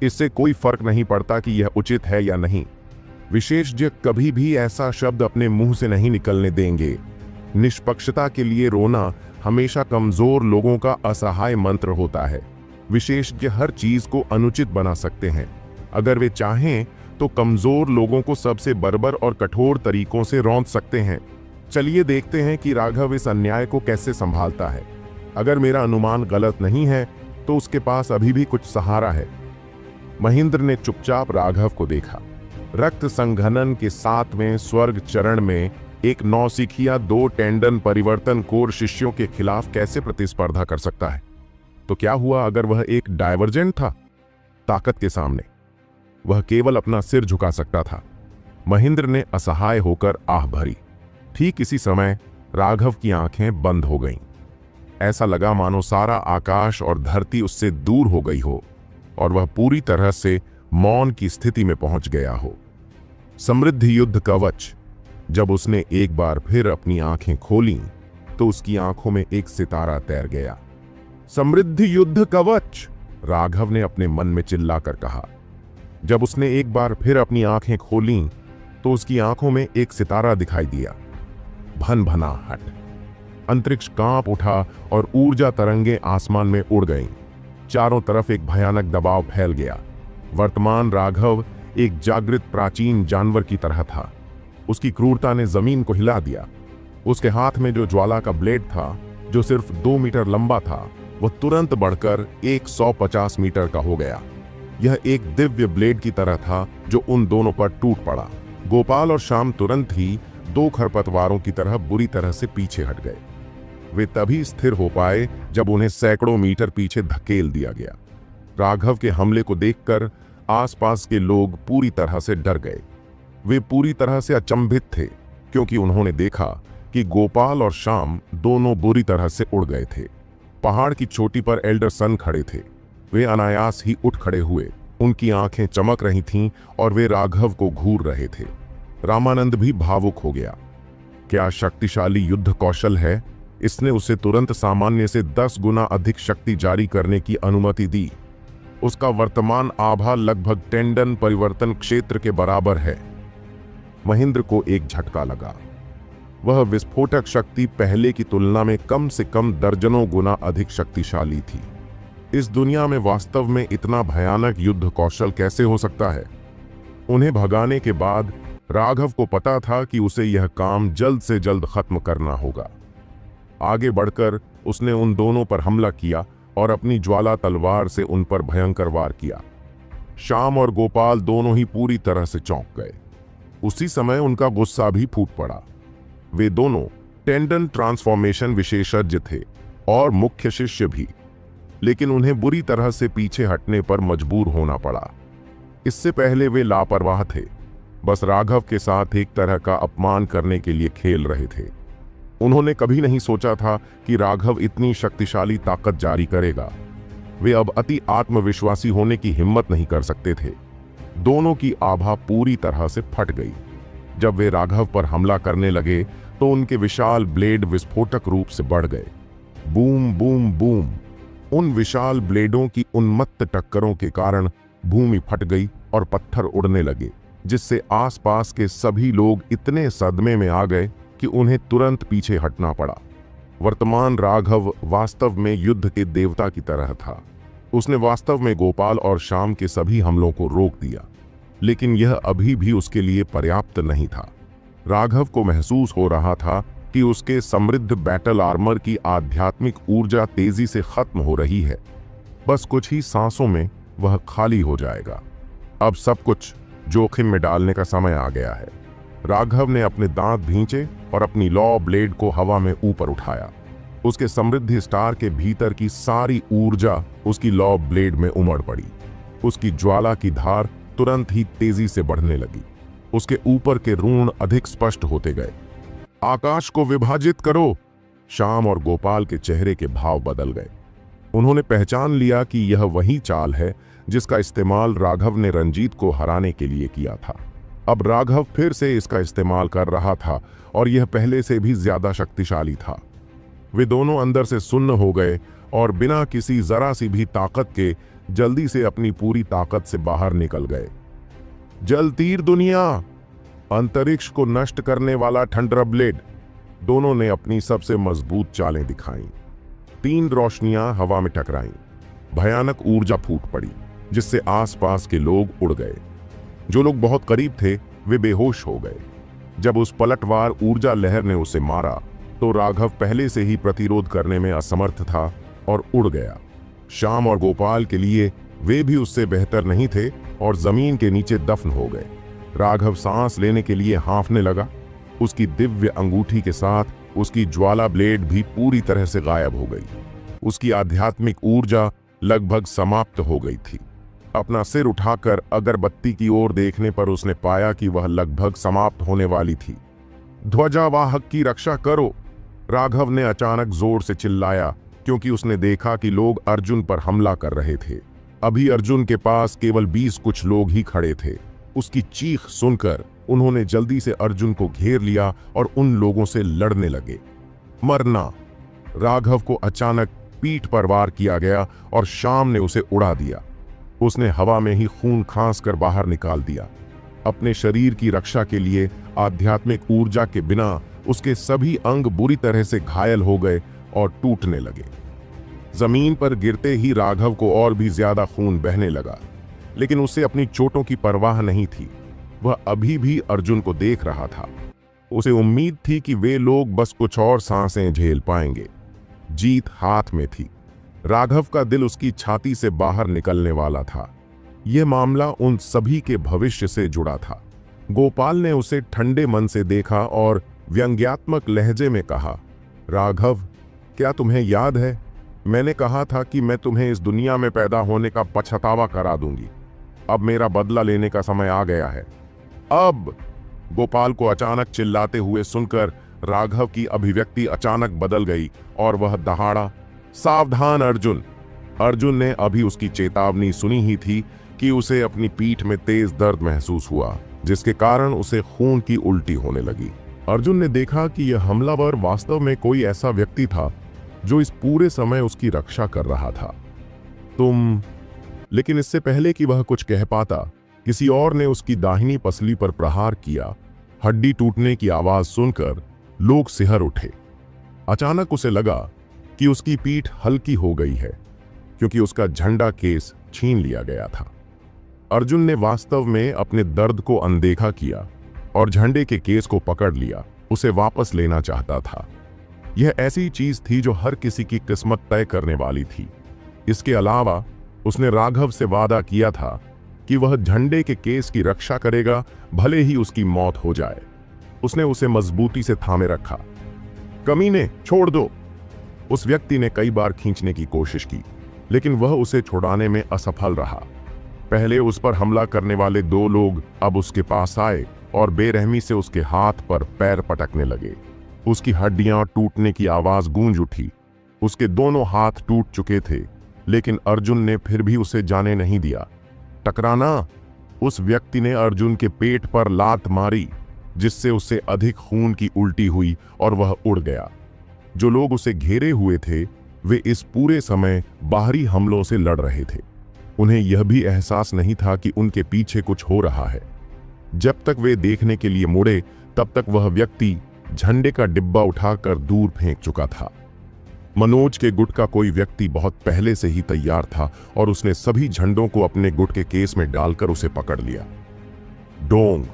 इससे कोई फर्क नहीं पड़ता कि यह उचित है या नहीं। विशेषज्ञ कभी भी ऐसा शब्द अपने मुंह से नहीं निकलने देंगे। निष्पक्षता के लिए रोना हमेशा कमजोर लोगों का असहाय मंत्र होता है। विशेषज्ञ हर चीज को अनुचित बना सकते हैं। अगर वे चाहें तो कमजोर लोगों को सबसे बर्बर और कठोर तरीकों से रौंद सकते हैं। चलिए देखते हैं कि राघव इस अन्याय को कैसे संभालता है। अगर मेरा अनुमान गलत नहीं है तो उसके पास अभी भी कुछ सहारा है। महेंद्र ने चुपचाप राघव को देखा। रक्त संघनन के 7वें स्वर्ग चरण में एक नौसिखिया 2 टेंडन परिवर्तन कोर शिष्यों के खिलाफ कैसे प्रतिस्पर्धा कर सकता है? तो क्या हुआ अगर वह एक डायवर्जेंट था? ताकत के सामने वह केवल अपना सिर झुका सकता था। महेंद्र ने असहाय होकर आह भरी। ठीक इसी समय राघव की आंखें बंद हो गईं। ऐसा लगा मानो सारा आकाश और धरती उससे दूर हो गई हो और वह पूरी तरह से मौन की स्थिति में पहुंच गया हो। समृद्धि युद्ध कवच। जब उसने एक बार फिर अपनी आंखें खोलीं तो उसकी आंखों में एक सितारा तैर गया। समृद्धि युद्ध कवच, राघव ने अपने मन में चिल्लाकर कहा। जब उसने एक बार फिर अपनी आंखें खोलीं तो उसकी आंखों में एक सितारा दिखाई दिया। भन-भनाहट, अंतरिक्ष कांप उठा और ऊर्जा तरंगें आसमान में उड़ गईं। चारों तरफ एक भयानक दबाव फैल गया। वर्तमान राघव एक जागृत प्राचीन जानवर की तरह था। उसकी क्रूरता ने जमीन को हिला दिया। उसके हाथ में जो ज्वाला का ब्लेड था, जो सिर्फ 2 मीटर लंबा था, वह तुरंत बढ़कर 150 मीटर का हो गया। यह एक दिव्य ब्लेड की तरह था जो उन दोनों पर टूट पड़ा। गोपाल और श्याम तुरंत ही 2 खरपतवारों की तरह बुरी तरह से पीछे हट गए। वे तभी स्थिर हो पाए जब उन्हें सैकड़ों मीटर पीछे धकेल दिया गया। राघव के हमले को देखकर आसपास के लोग पूरी तरह से डर गए। वे पूरी तरह से अचंभित थे, क्योंकि उन्होंने देखा कि गोपाल और श्याम दोनों बुरी तरह से उड़ गए थे। पहाड़ की चोटी पर एल्डरसन खड़े थे। वे अनायास ही उठ खड़े हुए, उनकी आंखें चमक रही थीं और वे राघव को घूर रहे थे। रामानंद भी भावुक हो गया। क्या शक्तिशाली युद्ध कौशल है! इसने उसे तुरंत सामान्य से 10 गुना अधिक शक्ति जारी करने की अनुमति दी। उसका वर्तमान आभा लगभग टेंडन परिवर्तन क्षेत्र के बराबर है। महेंद्र को एक झटका लगा। वह विस्फोटक शक्ति पहले की तुलना में कम से कम दर्जनों गुना अधिक शक्तिशाली थी। इस दुनिया में वास्तव में इतना भयानक युद्ध कौशल कैसे हो सकता है? उन्हें भगाने के बाद राघव को पता था कि उसे यह काम जल्द से जल्द खत्म करना होगा। आगे बढ़कर उसने उन दोनों पर हमला किया और अपनी ज्वाला तलवार से उन पर भयंकर वार किया। श्याम और गोपाल दोनों ही पूरी तरह से चौंक गए। उसी समय उनका गुस्सा भी फूट पड़ा। वे दोनों टेंडन ट्रांसफॉर्मेशन विशेषज्ञ थे और मुख्य शिष्य भी, लेकिन उन्हें बुरी तरह से पीछे हटने पर मजबूर होना पड़ा। इससे पहले वे लापरवाह थे, बस राघव के साथ एक तरह का अपमान करने के लिए खेल रहे थे। उन्होंने कभी नहीं सोचा था कि राघव इतनी शक्तिशाली ताकत जारी करेगा। वे अब अति आत्मविश्वासी होने की हिम्मत नहीं कर सकते थे। दोनों की आभा पूरी तरह से फट गई। जब वे राघव पर हमला करने लगे तो उनके विशाल ब्लेड विस्फोटक रूप से बढ़ गए। Boom boom boom. उन विशाल ब्लेडों की उन्मत्त टक्करों के कारण भूमि फट गई और पत्थर उड़ने लगे, जिससे आसपास के सभी लोग इतने सदमे में आ गए कि उन्हें तुरंत पीछे हटना पड़ा। वर्तमान राघव वास्तव में युद्ध के देवता की तरह था। उसने वास्तव में गोपाल और श्याम के सभी हमलों को रोक दिया, लेकिन यह अभी भी उसके लिए पर्याप्त नहीं था। राघव को महसूस हो रहा था कि उसके समृद्ध बैटल आर्मर की आध्यात्मिक ऊर्जा तेजी से खत्म हो रही है। बस कुछ ही सांसों में वह खाली हो जाएगा। अब सब कुछ जोखिम में डालने का समय आ गया है। राघव ने अपने दांत भींचे और अपनी लॉ ब्लेड को हवा में ऊपर उठाया। उसके समृद्धि स्टार के भीतर की सारी ऊर्जा उसकी लॉ ब्लेड में उमड़ पड़ी। उसकी ज्वाला की धार तुरंत ही तेजी से बढ़ने लगी। उसके ऊपर के ऋण अधिक स्पष्ट होते गए। आकाश को विभाजित करो! श्याम और गोपाल के चेहरे के भाव बदल गए। उन्होंने पहचान लिया कि यह वही चाल है जिसका इस्तेमाल राघव ने रंजीत को हराने के लिए किया था। अब राघव फिर से इसका इस्तेमाल कर रहा था और यह पहले से भी ज्यादा शक्तिशाली था। वे दोनों अंदर से सुन्न हो गए और बिना किसी जरा सी भी ताकत के जल्दी से अपनी पूरी ताकत से बाहर निकल गए। जल तीर दुनिया, अंतरिक्ष को नष्ट करने वाला थंडर ब्लेड। दोनों ने अपनी सबसे मजबूत चालें दिखाईं। 3 रोशनियां हवा में टकराईं। भयानक ऊर्जा फूट पड़ी, जिससे आसपास के लोग उड़ गए। जो लोग बहुत करीब थे वे बेहोश हो गए। जब उस पलटवार ऊर्जा लहर ने उसे मारा तो राघव पहले से ही प्रतिरोध करने में असमर्थ था और उड़ गया। श्याम और गोपाल के लिए वे भी उससे बेहतर नहीं थे और जमीन के नीचे दफन हो गए। राघव सांस लेने के लिए हांफने लगा। उसकी दिव्य अंगूठी के साथ उसकी ज्वाला ब्लेड भी पूरी तरह से गायब हो गई। उसकी आध्यात्मिक ऊर्जा लगभग समाप्त हो गई थी। अपना सिर उठाकर अगरबत्ती की ओर देखने पर उसने पाया कि वह लगभग समाप्त होने वाली थी। ध्वजावाहक की रक्षा करो! राघव ने अचानक जोर से चिल्लाया, क्योंकि उसने देखा कि लोग अर्जुन पर हमला कर रहे थे। अभी अर्जुन के पास केवल 20 कुछ लोग ही खड़े थे। उसकी चीख सुनकर उन्होंने जल्दी से अर्जुन को घेर लिया और उन लोगों से लड़ने लगे। मरना! राघव को अचानक पीठ पर वार किया गया और श्याम ने उसे उड़ा दिया। उसने हवा में ही खून खांस कर बाहर निकाल दिया। अपने शरीर की रक्षा के लिए आध्यात्मिक ऊर्जा के बिना उसके सभी अंग बुरी तरह से घायल हो गए और टूटने लगे। जमीन पर गिरते ही राघव को और भी ज्यादा खून बहने लगा, लेकिन उसे अपनी चोटों की परवाह नहीं थी। वह अभी भी अर्जुन को देख रहा था। उसे उम्मीद थी कि वे लोग बस कुछ और सांसें झेल पाएंगे। जीत हाथ में थी। राघव का दिल उसकी छाती से बाहर निकलने वाला था। यह मामला उन सभी के भविष्य से जुड़ा था। गोपाल ने उसे ठंडे मन से देखा और व्यंग्यात्मक लहजे में कहा, राघव, क्या तुम्हें याद है मैंने कहा था कि मैं तुम्हें इस दुनिया में पैदा होने का पछतावा करा दूंगी। अब मेरा बदला लेने का समय आ गया है। अब गोपाल को अचानक चिल्लाते हुए सुनकर राघव की अभिव्यक्ति अचानक बदल गई और वह दहाड़ा, सावधान अर्जुन। अर्जुन ने अभी उसकी चेतावनी सुनी ही थी कि उसे अपनी पीठ में तेज दर्द महसूस हुआ, जिसके कारण उसे खून की उल्टी होने लगी। अर्जुन ने देखा कि यह हमलावर वास्तव में कोई ऐसा व्यक्ति था जो इस पूरे समय उसकी रक्षा कर रहा था। लेकिन इससे पहले कि वह कुछ कह पाता, किसी और ने उसकी दाहिनी पसली पर प्रहार किया। हड्डी टूटने की आवाज सुनकर लोग सिहर उठे। अचानक उसे लगा कि उसकी पीठ हल्की हो गई है, क्योंकि उसका झंडा केस छीन लिया गया था। अर्जुन ने वास्तव में अपने दर्द को अनदेखा किया और झंडे के केस को पकड़ लिया। उसे वापस लेना चाहता था। यह ऐसी चीज थी जो हर किसी की किस्मत तय करने वाली थी। इसके अलावा उसने राघव से वादा किया था कि वह झंडे के केस की रक्षा करेगा, भले ही उसकी मौत हो जाए। उसने उसे मजबूती से थामे रखा। कमीने, छोड़ दो। उस व्यक्ति ने कई बार खींचने की कोशिश की, लेकिन वह उसे छुड़ाने में असफल रहा। पहले उस पर हमला करने वाले 2 लोग अब उसके पास आए और बेरहमी से उसके हाथ पर पैर पटकने लगे। उसकी हड्डियां टूटने की आवाज गूंज उठी। उसके दोनों हाथ टूट चुके थे, लेकिन अर्जुन ने फिर भी उसे जाने नहीं दिया। टकराना। उस व्यक्ति ने अर्जुन के पेट पर लात मारी, जिससे उससे अधिक खून की उल्टी हुई और वह उड़ गया। जो लोग उसे घेरे हुए थे वे इस पूरे समय बाहरी हमलों से लड़ रहे थे। उन्हें यह भी एहसास नहीं था कि उनके पीछे कुछ हो रहा है। जब तक वे देखने के लिए मुड़े, तब तक वह व्यक्ति झंडे का डिब्बा उठाकर दूर फेंक चुका था। मनोज के गुट का कोई व्यक्ति बहुत पहले से ही तैयार था और उसने सभी झंडों को अपने गुट के केस में डालकर उसे पकड़ लिया। डोंग।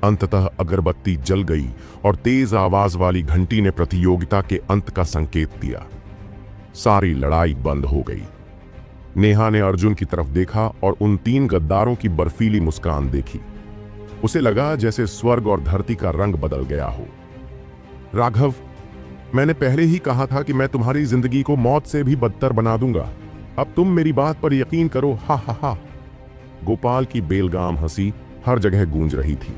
अंततः अगरबत्ती जल गई और तेज आवाज वाली घंटी ने प्रतियोगिता के अंत का संकेत दिया। सारी लड़ाई बंद हो गई। नेहा ने अर्जुन की तरफ देखा और उन 3 गद्दारों की बर्फीली मुस्कान देखी। उसे लगा जैसे स्वर्ग और धरती का रंग बदल गया हो। राघव, मैंने पहले ही कहा था कि मैं तुम्हारी जिंदगी को मौत से भी बदतर बना दूंगा। अब तुम मेरी बात पर यकीन करो। हा हा हा। गोपाल की बेलगाम हंसी हर जगह गूंज रही थी।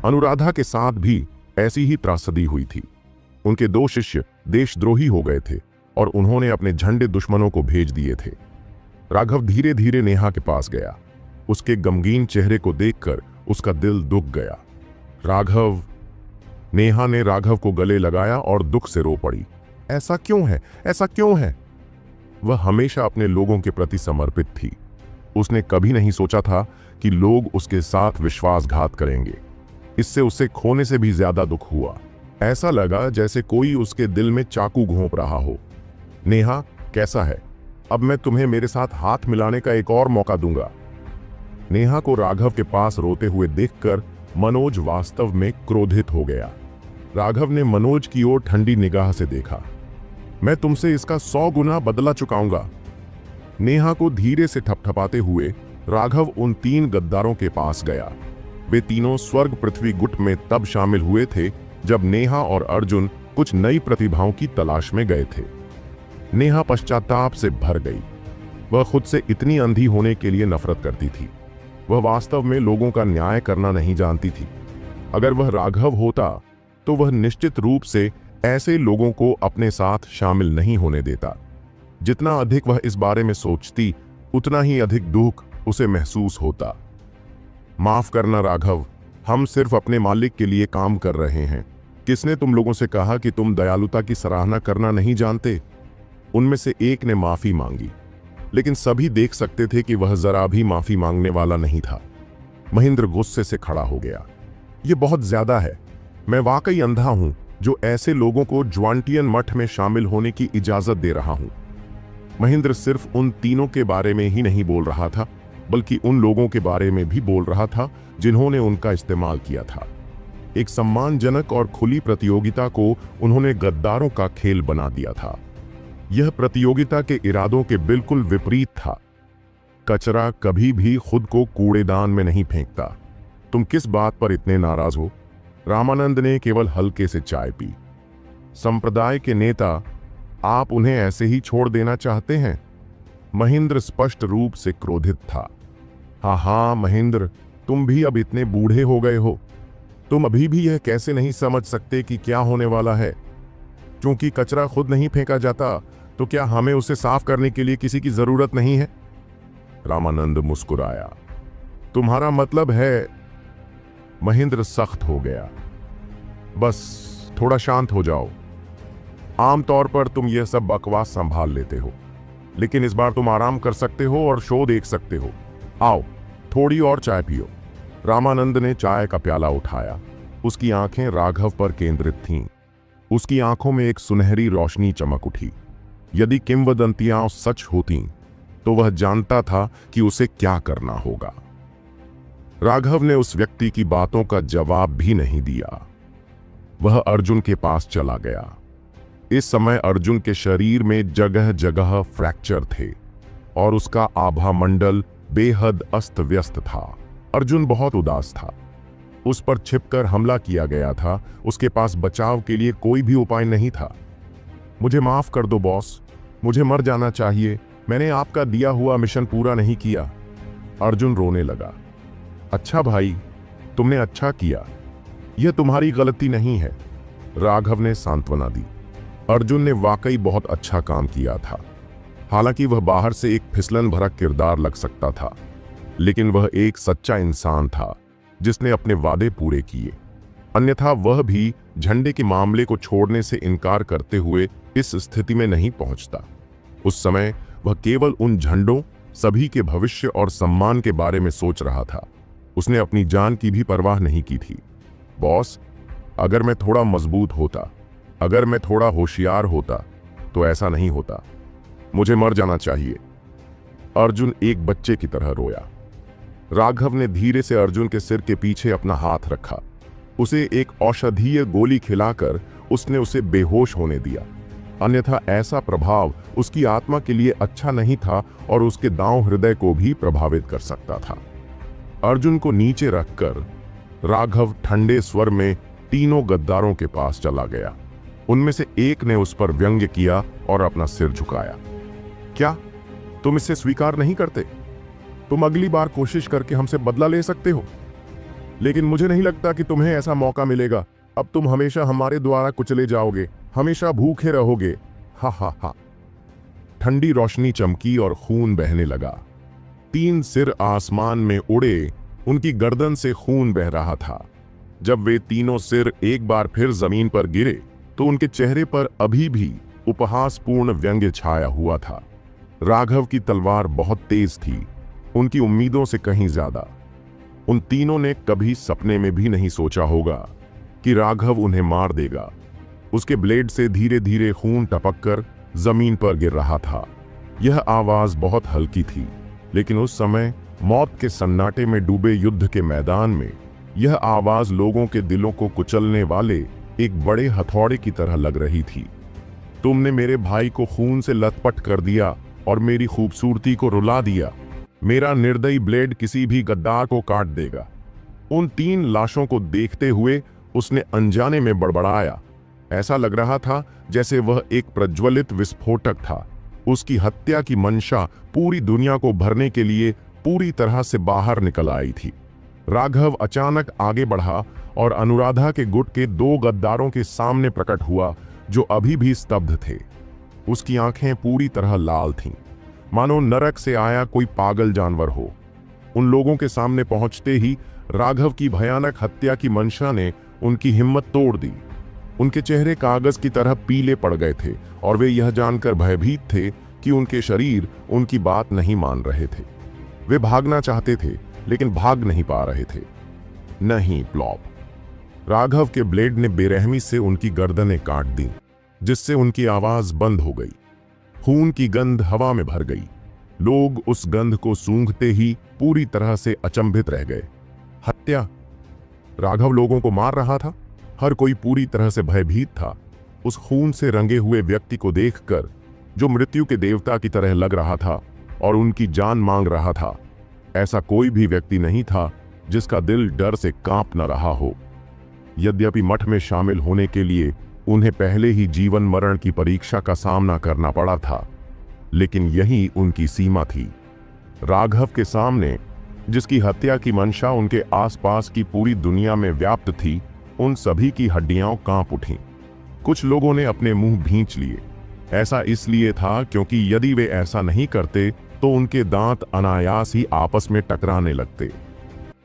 अनुराधा के साथ भी ऐसी ही त्रासदी हुई थी। उनके 2 शिष्य देशद्रोही हो गए थे और उन्होंने अपने झंडे दुश्मनों को भेज दिए थे। राघव धीरे धीरे नेहा के पास गया। उसके गमगीन चेहरे को देखकर उसका दिल दुख गया। राघव। नेहा ने राघव को गले लगाया और दुख से रो पड़ी। ऐसा क्यों है? ऐसा क्यों है? वह हमेशा अपने लोगों के प्रति समर्पित थी। उसने कभी नहीं सोचा था कि लोग उसके साथ विश्वासघात करेंगे। इससे उसे खोने से भी ज्यादा दुख हुआ। ऐसा लगा जैसे कोई उसके दिल में चाकू घोंप रहा हो। नेहा, कैसा है? अब मैं तुम्हें मेरे साथ हाथ मिलाने का एक और मौका दूंगा। नेहा को राघव के पास रोते हुए देखकर मनोज वास्तव में क्रोधित हो गया। राघव ने मनोज की ओर ठंडी निगाह से देखा। मैं तुमसे इसका 100 गुना बदला चुकाऊंगा। नेहा को धीरे से ठपठपाते हुए राघव उन 3 गद्दारों के पास गया। वे तीनों स्वर्ग पृथ्वी गुट में तब शामिल हुए थे जब नेहा और अर्जुन कुछ नई प्रतिभाओं की तलाश में गए थे। नेहा पश्चाताप से भर गई। वह खुद से इतनी अंधी होने के लिए नफरत करती थी। वह वास्तव में लोगों का न्याय करना नहीं जानती थी। अगर वह राघव होता तो वह निश्चित रूप से ऐसे लोगों को अपने साथ शामिल नहीं होने देता। जितना अधिक वह इस बारे में सोचती, उतना ही अधिक दुख उसे महसूस होता। माफ करना राघव, हम सिर्फ अपने मालिक के लिए काम कर रहे हैं। किसने तुम लोगों से कहा कि तुम दयालुता की सराहना करना नहीं जानते? उनमें से एक ने माफी मांगी, लेकिन सभी देख सकते थे कि वह जरा भी माफी मांगने वाला नहीं था। महेंद्र गुस्से से खड़ा हो गया। यह बहुत ज्यादा है। मैं वाकई अंधा हूं जो ऐसे लोगों को ज्वांटियन मठ में शामिल होने की इजाजत दे रहा हूं। महेंद्र सिर्फ उन तीनों के बारे में ही नहीं बोल रहा था, बल्कि उन लोगों के बारे में भी बोल रहा था जिन्होंने उनका इस्तेमाल किया था। एक सम्मानजनक और खुली प्रतियोगिता को उन्होंने गद्दारों का खेल बना दिया था। यह प्रतियोगिता के इरादों के बिल्कुल विपरीत था। कचरा कभी भी खुद को कूड़ेदान में नहीं फेंकता। तुम किस बात पर इतने नाराज हो? रामानंद ने केवल हल्के से चाय पी। संप्रदाय के नेता, आप उन्हें ऐसे ही छोड़ देना चाहते हैं? महेंद्र स्पष्ट रूप से क्रोधित था। हाँ हाँ महेंद्र, तुम भी अब इतने बूढ़े हो गए हो। तुम अभी भी यह कैसे नहीं समझ सकते कि क्या होने वाला है? क्योंकि कचरा खुद नहीं फेंका जाता, तो क्या हमें उसे साफ करने के लिए किसी की जरूरत नहीं है? रामानंद मुस्कुराया। तुम्हारा मतलब है? महेंद्र सख्त हो गया। बस थोड़ा शांत हो जाओ। आमतौर पर तुम यह सब बकवास संभाल लेते हो, लेकिन इस बार तुम आराम कर सकते हो और शो देख सकते हो। आओ, थोड़ी और चाय पियो। रामानंद ने चाय का प्याला उठाया। उसकी आंखें राघव पर केंद्रित थीं। उसकी आंखों में एक सुनहरी रोशनी चमक उठी। यदि किंवदंतियां सच होतीं, तो वह जानता था कि उसे क्या करना होगा। राघव ने उस व्यक्ति की बातों का जवाब भी नहीं दिया। वह अर्जुन के पास चला गया। इस समय अर्जुन के शरीर में जगह जगह फ्रैक्चर थे और उसका आभा मंडल बेहद अस्त व्यस्त था। अर्जुन बहुत उदास था। उस पर छिपकर हमला किया गया था। उसके पास बचाव के लिए कोई भी उपाय नहीं था। मुझे माफ कर दो बॉस, मुझे मर जाना चाहिए। मैंने आपका दिया हुआ मिशन पूरा नहीं किया। अर्जुन रोने लगा। अच्छा भाई, तुमने अच्छा किया। यह तुम्हारी गलती नहीं है, राघव ने सांत्वना दी। अर्जुन ने वाकई बहुत अच्छा काम किया था। हालांकि वह बाहर से एक फिसलन भरा किरदार लग सकता था, लेकिन वह एक सच्चा इंसान था जिसने अपने वादे पूरे किए। अन्यथा वह भी झंडे के मामले को छोड़ने से इनकार करते हुए इस स्थिति में नहीं पहुंचता। उस समय वह केवल उन झंडों, सभी के भविष्य और सम्मान के बारे में सोच रहा था। उसने अपनी जान की भी परवाह नहीं की थी। बॉस, अगर मैं थोड़ा मजबूत होता, अगर मैं थोड़ा होशियार होता, तो ऐसा नहीं होता। मुझे मर जाना चाहिए। अर्जुन एक बच्चे की तरह रोया। राघव ने धीरे से अर्जुन के सिर के पीछे अपना हाथ रखा। उसे एक औषधीय गोली खिलाकर उसने उसे बेहोश होने दिया। अन्यथा ऐसा प्रभाव उसकी आत्मा के लिए अच्छा नहीं था और उसके दांव हृदय को भी प्रभावित कर सकता था। अर्जुन को नीचे रखकर राघव ठंडे स्वर में तीनों गद्दारों के पास चला गया। उनमें से एक ने उस पर व्यंग्य किया और अपना सिर झुकाया। क्या तुम इसे स्वीकार नहीं करते? तुम अगली बार कोशिश करके हमसे बदला ले सकते हो, लेकिन मुझे नहीं लगता कि तुम्हें ऐसा मौका मिलेगा। अब तुम हमेशा हमारे द्वारा कुचले जाओगे, हमेशा भूखे रहोगे। हा हा हा। ठंडी रोशनी चमकी और खून बहने लगा। 3 सिर आसमान में उड़े, उनकी गर्दन से खून बह रहा था। जब वे तीनों सिर एक बार फिर जमीन पर गिरे, तो उनके चेहरे पर अभी भी उपहासपूर्ण व्यंग्य छाया हुआ था। राघव की तलवार बहुत तेज थी, उनकी उम्मीदों से कहीं ज्यादा। उन तीनों ने कभी सपने में भी नहीं सोचा होगा कि राघव उन्हें मार देगा। उसके ब्लेड से धीरे धीरे खून टपककर जमीन पर गिर रहा था। यह आवाज बहुत हल्की थी, लेकिन उस समय मौत के सन्नाटे में डूबे युद्ध के मैदान में यह आवाज लोगों के दिलों को कुचलने वाले एक बड़े हथौड़े की तरह लग रही थी। तुमने मेरे भाई को खून से लथपथ कर दिया और मेरी खूबसूरती को रुला दिया। मेरा निर्दयी ब्लेड किसी भी गद्दार को काट देगा। उन 3 लाशों को देखते हुए उसने अनजाने में बड़बड़ाया। ऐसा लग रहा था जैसे वह एक प्रज्वलित विस्फोटक था। उसकी हत्या की मंशा पूरी दुनिया को भरने के लिए पूरी तरह से बाहर निकल आई थी। राघव अचानक आगे बढ़ा और अनुराधा के गुट के 2 गद्दारों के सामने प्रकट हुआ, जो अभी भी स्तब्ध थे। उसकी आंखें पूरी तरह लाल थीं, मानो नरक से आया कोई पागल जानवर हो। उन लोगों के सामने पहुंचते ही राघव की भयानक हत्या की मंशा ने उनकी हिम्मत तोड़ दी। उनके चेहरे कागज की तरह पीले पड़ गए थे और वे यह जानकर भयभीत थे कि उनके शरीर उनकी बात नहीं मान रहे थे। वे भागना चाहते थे, लेकिन भाग नहीं पा रहे थे। नहीं, प्लॉप। राघव के ब्लेड ने बेरहमी से उनकी गर्दनें काट दी, जिससे उनकी आवाज बंद हो गई। खून की गंध हवा में भर गई। लोग उस गंध को सूंघते ही पूरी तरह से अचंभित रह गए। हत्या! राघव लोगों को मार रहा था। हर कोई पूरी तरह से भयभीत था। उस खून से रंगे हुए व्यक्ति को देखकर, जो मृत्यु के देवता की तरह लग रहा था और उनकी जान मांग रहा था, ऐसा कोई भी व्यक्ति नहीं था जिसका दिल डर से कांप न रहा हो। यद्यपि मठ में शामिल होने के लिए उन्हें पहले ही जीवन मरण की परीक्षा का सामना करना पड़ा था, लेकिन यही उनकी सीमा थी। राघव के सामने जिसकी हत्या की मंशा उनके आसपास की पूरी दुनिया में व्याप्त थी, उन सभी की हड्डियां कांप उठीं। कुछ लोगों ने अपने मुंह भींच लिए। ऐसा इसलिए था क्योंकि यदि वे ऐसा नहीं करते तो उनके दांत अनायास ही आपस में टकराने लगते।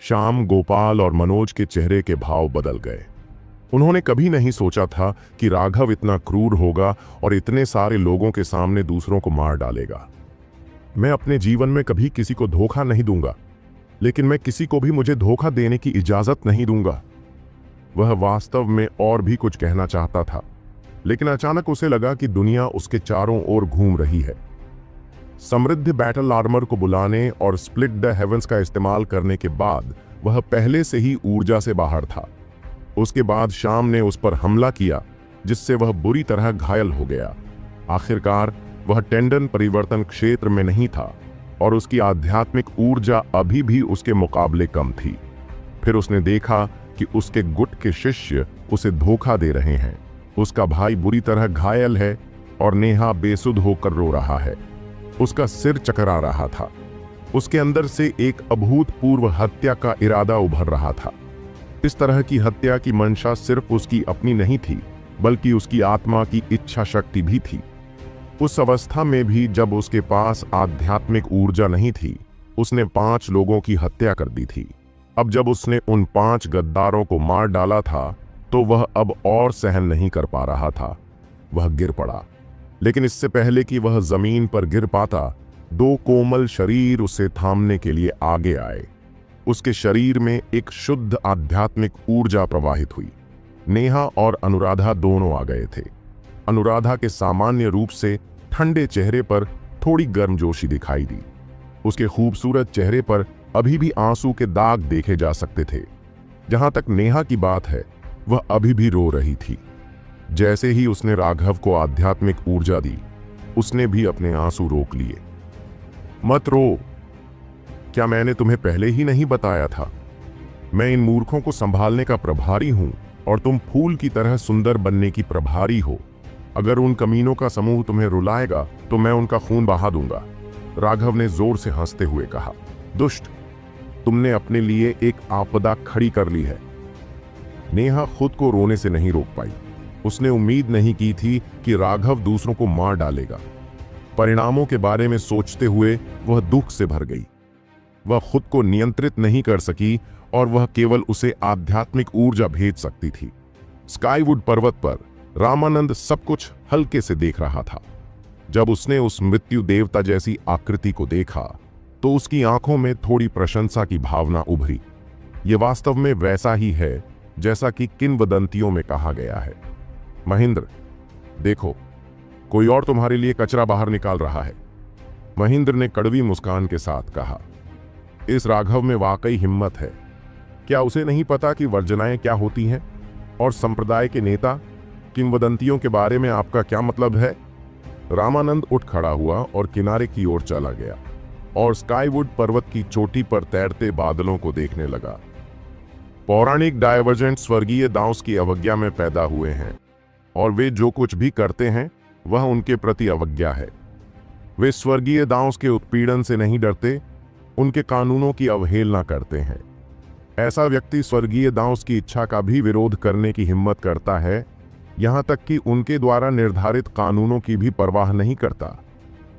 श्याम, गोपाल और मनोज के चेहरे के भाव बदल गए। उन्होंने कभी नहीं सोचा था कि राघव इतना क्रूर होगा और इतने सारे लोगों के सामने दूसरों को मार डालेगा। मैं अपने जीवन में कभी किसी को धोखा नहीं दूंगा, लेकिन मैं किसी को भी मुझे धोखा देने की इजाजत नहीं दूंगा। वह वास्तव में और भी कुछ कहना चाहता था, लेकिन अचानक उसे लगा कि दुनिया उसके चारों ओर घूम रही है। समृद्ध बैटल आर्मर को बुलाने और स्प्लिट द हेवंस का इस्तेमाल करने के बाद वह पहले से ही ऊर्जा से बाहर था। उसके बाद श्याम ने उस पर हमला किया, जिससे वह बुरी तरह घायल हो गया। आखिरकार वह टेंडन परिवर्तन क्षेत्र में नहीं था और उसकी आध्यात्मिक ऊर्जा अभी भी उसके मुकाबले कम थी। फिर उसने देखा कि उसके गुट के शिष्य उसे धोखा दे रहे हैं। उसका भाई बुरी तरह घायल है और नेहा बेसुध होकर रो रहा है। उसका सिर चकरा रहा था। उसके अंदर से एक अभूतपूर्व हत्या का इरादा उभर रहा था। इस तरह की हत्या की मंशा सिर्फ उसकी अपनी नहीं थी, बल्कि उसकी आत्मा की इच्छा शक्ति भी थी। उस अवस्था में भी जब उसके पास आध्यात्मिक ऊर्जा नहीं थी, उसने 5 लोगों की हत्या कर दी थी। अब जब उसने उन 5 गद्दारों को मार डाला था, तो वह अब और सहन नहीं कर पा रहा था। वह गिर पड़ा, लेकिन इससे पहले कि वह जमीन पर गिर पाता, 2 कोमल शरीर उसे थामने के लिए आगे आए। उसके शरीर में एक शुद्ध आध्यात्मिक ऊर्जा प्रवाहित हुई। नेहा और अनुराधा दोनों आ गए थे। अनुराधा के सामान्य रूप से ठंडे चेहरे पर थोड़ी गर्मजोशी दिखाई दी। उसके खूबसूरत चेहरे पर अभी भी आंसू के दाग देखे जा सकते थे। जहां तक नेहा की बात है, वह अभी भी रो रही थी। जैसे ही उसने राघव को आध्यात्मिक ऊर्जा दी, उसने भी अपने आंसू रोक लिए। मत रो, क्या मैंने तुम्हें पहले ही नहीं बताया था? मैं इन मूर्खों को संभालने का प्रभारी हूं और तुम फूल की तरह सुंदर बनने की प्रभारी हो। अगर उन कमीनों का समूह तुम्हें रुलाएगा तो मैं उनका खून बहा दूंगा। राघव ने जोर से हंसते हुए कहा। दुष्ट, तुमने अपने लिए एक आपदा खड़ी कर ली है। नेहा खुद को रोने से नहीं रोक पाई। उसने उम्मीद नहीं की थी कि राघव दूसरों को मार डालेगा। परिणामों के बारे में सोचते हुए वह दुख से भर गई। वह खुद को नियंत्रित नहीं कर सकी और वह केवल उसे आध्यात्मिक ऊर्जा भेज सकती थी। स्काईवुड पर्वत पर रामानंद सब कुछ हल्के से देख रहा था। जब उसने उस मृत्यु देवता जैसी आकृति को देखा, तो उसकी आंखों में थोड़ी प्रशंसा की भावना उभरी। ये वास्तव में वैसा ही है जैसा कि किंवदंतियों में कहा गया है। महेंद्र, देखो, कोई और तुम्हारे लिए कचरा बाहर निकाल रहा है। महेंद्र ने कड़वी मुस्कान के साथ कहा। इस राघव में वाकई हिम्मत है। क्या उसे नहीं पता कि वर्जनाएं क्या होती हैं? और संप्रदाय के नेता, किंवदंतियों के बारे में आपका क्या मतलब है? रामानंद उठ खड़ा हुआ और किनारे की ओर चला गया और स्काईवुड पर्वत की चोटी पर तैरते बादलों को देखने लगा। पौराणिक डायवर्जेंट स्वर्गीय दाउस की अवज्ञा में पैदा हुए हैं और वे जो कुछ भी करते हैं वह उनके प्रति अवज्ञा है। वे स्वर्गीय दाउस के उत्पीड़न से नहीं डरते, उनके कानूनों की अवहेलना करते हैं। ऐसा व्यक्ति स्वर्गीय दाउस की इच्छा का भी विरोध करने की हिम्मत करता है, यहां तक कि उनके द्वारा निर्धारित कानूनों की भी परवाह नहीं करता।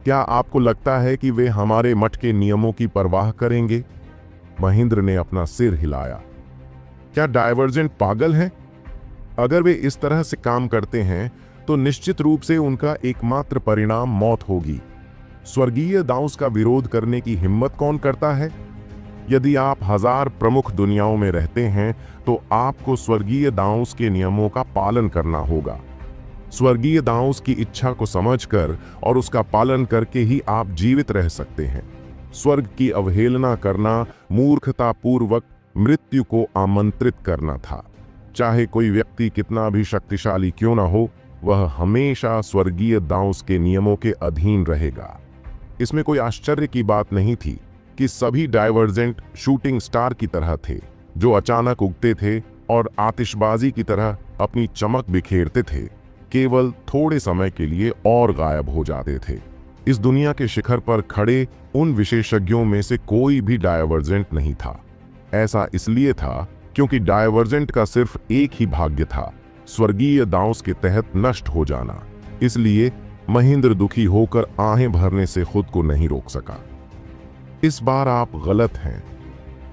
क्या आपको लगता है कि वे हमारे मठ के नियमों की परवाह करेंगे? महेंद्र ने अपना सिर हिलाया। क्या डायवर्जेंट पागल हैं? अगर वे इस तरह से काम करते हैं तो निश्चित रूप से उनका एकमात्र परिणाम मौत होगी। स्वर्गीय दाउस का विरोध करने की हिम्मत कौन करता है? यदि आप 1000 प्रमुख दुनियाओं में रहते हैं तो आपको स्वर्गीय दाउस के नियमों का पालन करना होगा। स्वर्गीय दाउस की इच्छा को समझकर और उसका पालन करके ही आप जीवित रह सकते हैं। स्वर्ग की अवहेलना करना मूर्खतापूर्वक मृत्यु को आमंत्रित करना था। चाहे कोई व्यक्ति कितना भी शक्तिशाली क्यों ना हो, वह हमेशा स्वर्गीय दाउस के नियमों के अधीन रहेगा। इसमें कोई आश्चर्य की बात नहीं थी कि सभी डायवर्जेंट शूटिंग स्टार की तरह थे, जो अचानक उगते थे और आतिशबाजी की तरह अपनी चमक बिखेरते थे, केवल थोड़े समय के लिए और गायब हो जाते थे। इस दुनिया के शिखर पर खड़े उन विशेषज्ञों में से कोई भी डायवर्जेंट नहीं था। ऐसा इसलिए था क्योंकि डायवर्जेंट का सिर्फ एक ही भाग्य था, स्वर्गीय दांस के तहत नष्ट हो जाना। इसलिए महेंद्र दुखी होकर आहें भरने से खुद को नहीं रोक सका। इस बार आप गलत हैं।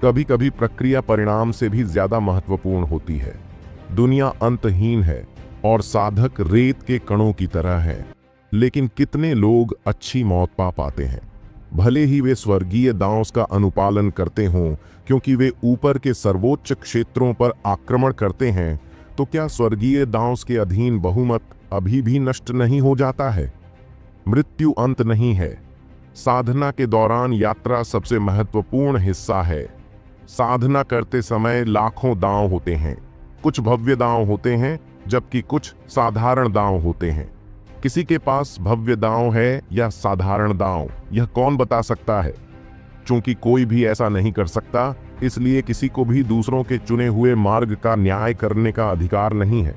कभी कभी प्रक्रिया परिणाम से भी ज्यादा महत्वपूर्ण होती है। दुनिया अंतहीन है और साधक रेत के कणों की तरह है, लेकिन कितने लोग अच्छी मौत पा पाते हैं, भले ही वे स्वर्गीय दांस का अनुपालन करते हों, क्योंकि वे ऊपर के सर्वोच्च क्षेत्रों पर आक्रमण करते हैं। तो क्या स्वर्गीय दांस के अधीन बहुमत अभी भी नष्ट नहीं हो जाता है? मृत्यु अंत नहीं है। साधना के दौरान यात्रा सबसे महत्वपूर्ण हिस्सा है। साधना करते समय लाखों दांव होते हैं। कुछ भव्य दांव होते हैं, जबकि कुछ साधारण दांव होते हैं। किसी के पास भव्य दांव है या साधारण दांव, यह कौन बता सकता है? चूंकि कोई भी ऐसा नहीं कर सकता, इसलिए किसी को भी दूसरों के चुने हुए मार्ग का न्याय करने का अधिकार नहीं है।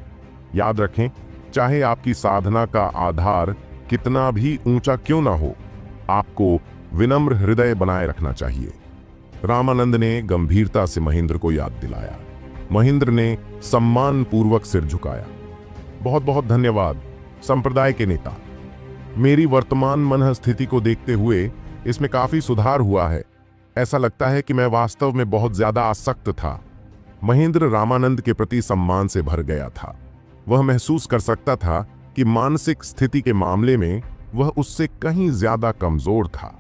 याद रखें, चाहे आपकी साधना का आधार कितना भी ऊंचा क्यों ना हो, आपको विनम्र हृदय बनाए रखना चाहिए। रामानंद ने गंभीरता से महेंद्र को याद दिलाया। महेंद्र ने सम्मान पूर्वक सिर झुकाया। बहुत बहुत धन्यवाद संप्रदाय के नेता। मेरी वर्तमान मन स्थिति को देखते हुए इसमें काफी सुधार हुआ है। ऐसा लगता है कि मैं वास्तव में बहुत ज्यादा आसक्त था। महेंद्र रामानंद के प्रति सम्मान से भर गया था। वह महसूस कर सकता था कि मानसिक स्थिति के मामले में वह उससे कहीं ज्यादा कमजोर था।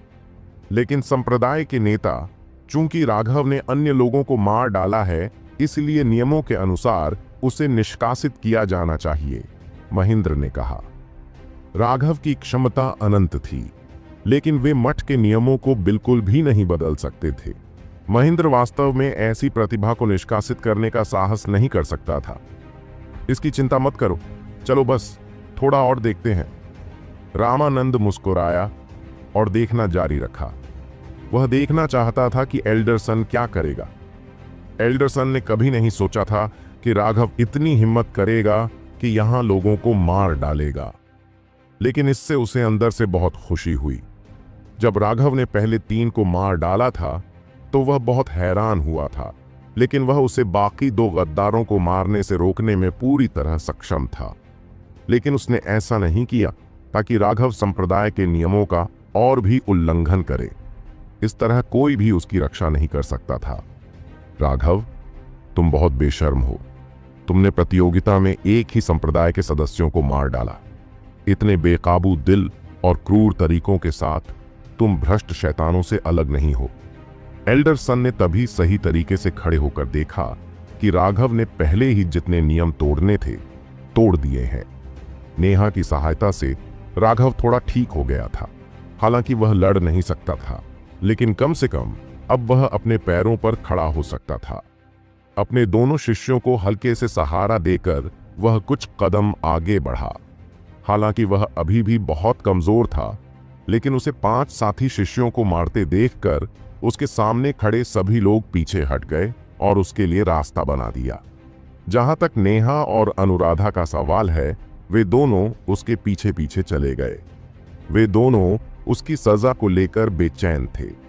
लेकिन संप्रदाय के नेता, चूंकि राघव ने अन्य लोगों को मार डाला है, इसलिए नियमों के अनुसार उसे निष्कासित किया जाना चाहिए, महेंद्र ने कहा। राघव की क्षमता अनंत थी, लेकिन वे मठ के नियमों को बिल्कुल भी नहीं बदल सकते थे। महेंद्र वास्तव में ऐसी प्रतिभा को निष्कासित करने का साहस नहीं कर सकता था। इसकी चिंता मत करो, चलो बस थोड़ा और देखते हैं। रामानंद मुस्कुराया और देखना जारी रखा। वह देखना चाहता था कि एल्डरसन क्या करेगा। एल्डरसन ने कभी नहीं सोचा था कि राघव इतनी हिम्मत करेगा कि यहां लोगों को मार डालेगा, लेकिन इससे उसे अंदर से बहुत खुशी हुई। जब राघव ने पहले 3 को मार डाला था तो वह बहुत हैरान हुआ था, लेकिन वह उसे बाकी 2 गद्दारों को मारने से रोकने में पूरी तरह सक्षम था। लेकिन उसने ऐसा नहीं किया ताकि राघव संप्रदाय के नियमों का और भी उल्लंघन करे। इस तरह कोई भी उसकी रक्षा नहीं कर सकता था। राघव, तुम बहुत बेशर्म हो। तुमने प्रतियोगिता में एक ही संप्रदाय के सदस्यों को मार डाला। इतने बेकाबू दिल और क्रूर तरीकों के साथ तुम भ्रष्ट शैतानों से अलग नहीं हो। एल्डरसन ने तभी सही तरीके से खड़े होकर देखा कि राघव ने पहले ही जितने नियम तोड़ने थे, तोड़ दिए हैं। नेहा की सहायता से राघव थोड़ा ठीक हो गया था। हालांकि वह लड़ नहीं सकता था, लेकिन कम से कम अब वह अपने पैरों पर खड़ा हो सकता था। अपने दोनों शिष्यों को हल्के से सहारा देकर वह कुछ कदम आगे बढ़ा। हालांकि वह अभी भी बहुत कमजोर था, लेकिन उसे 5 साथी शिष्यों को मारते देखकर उसके सामने खड़े सभी लोग पीछे हट गए और उसके लिए रास्ता बना दिया। जहां तक नेहा और अनुराधा का सवाल है, वे दोनों उसके पीछे पीछे चले गए। वे दोनों उसकी सजा को लेकर बेचैन थे।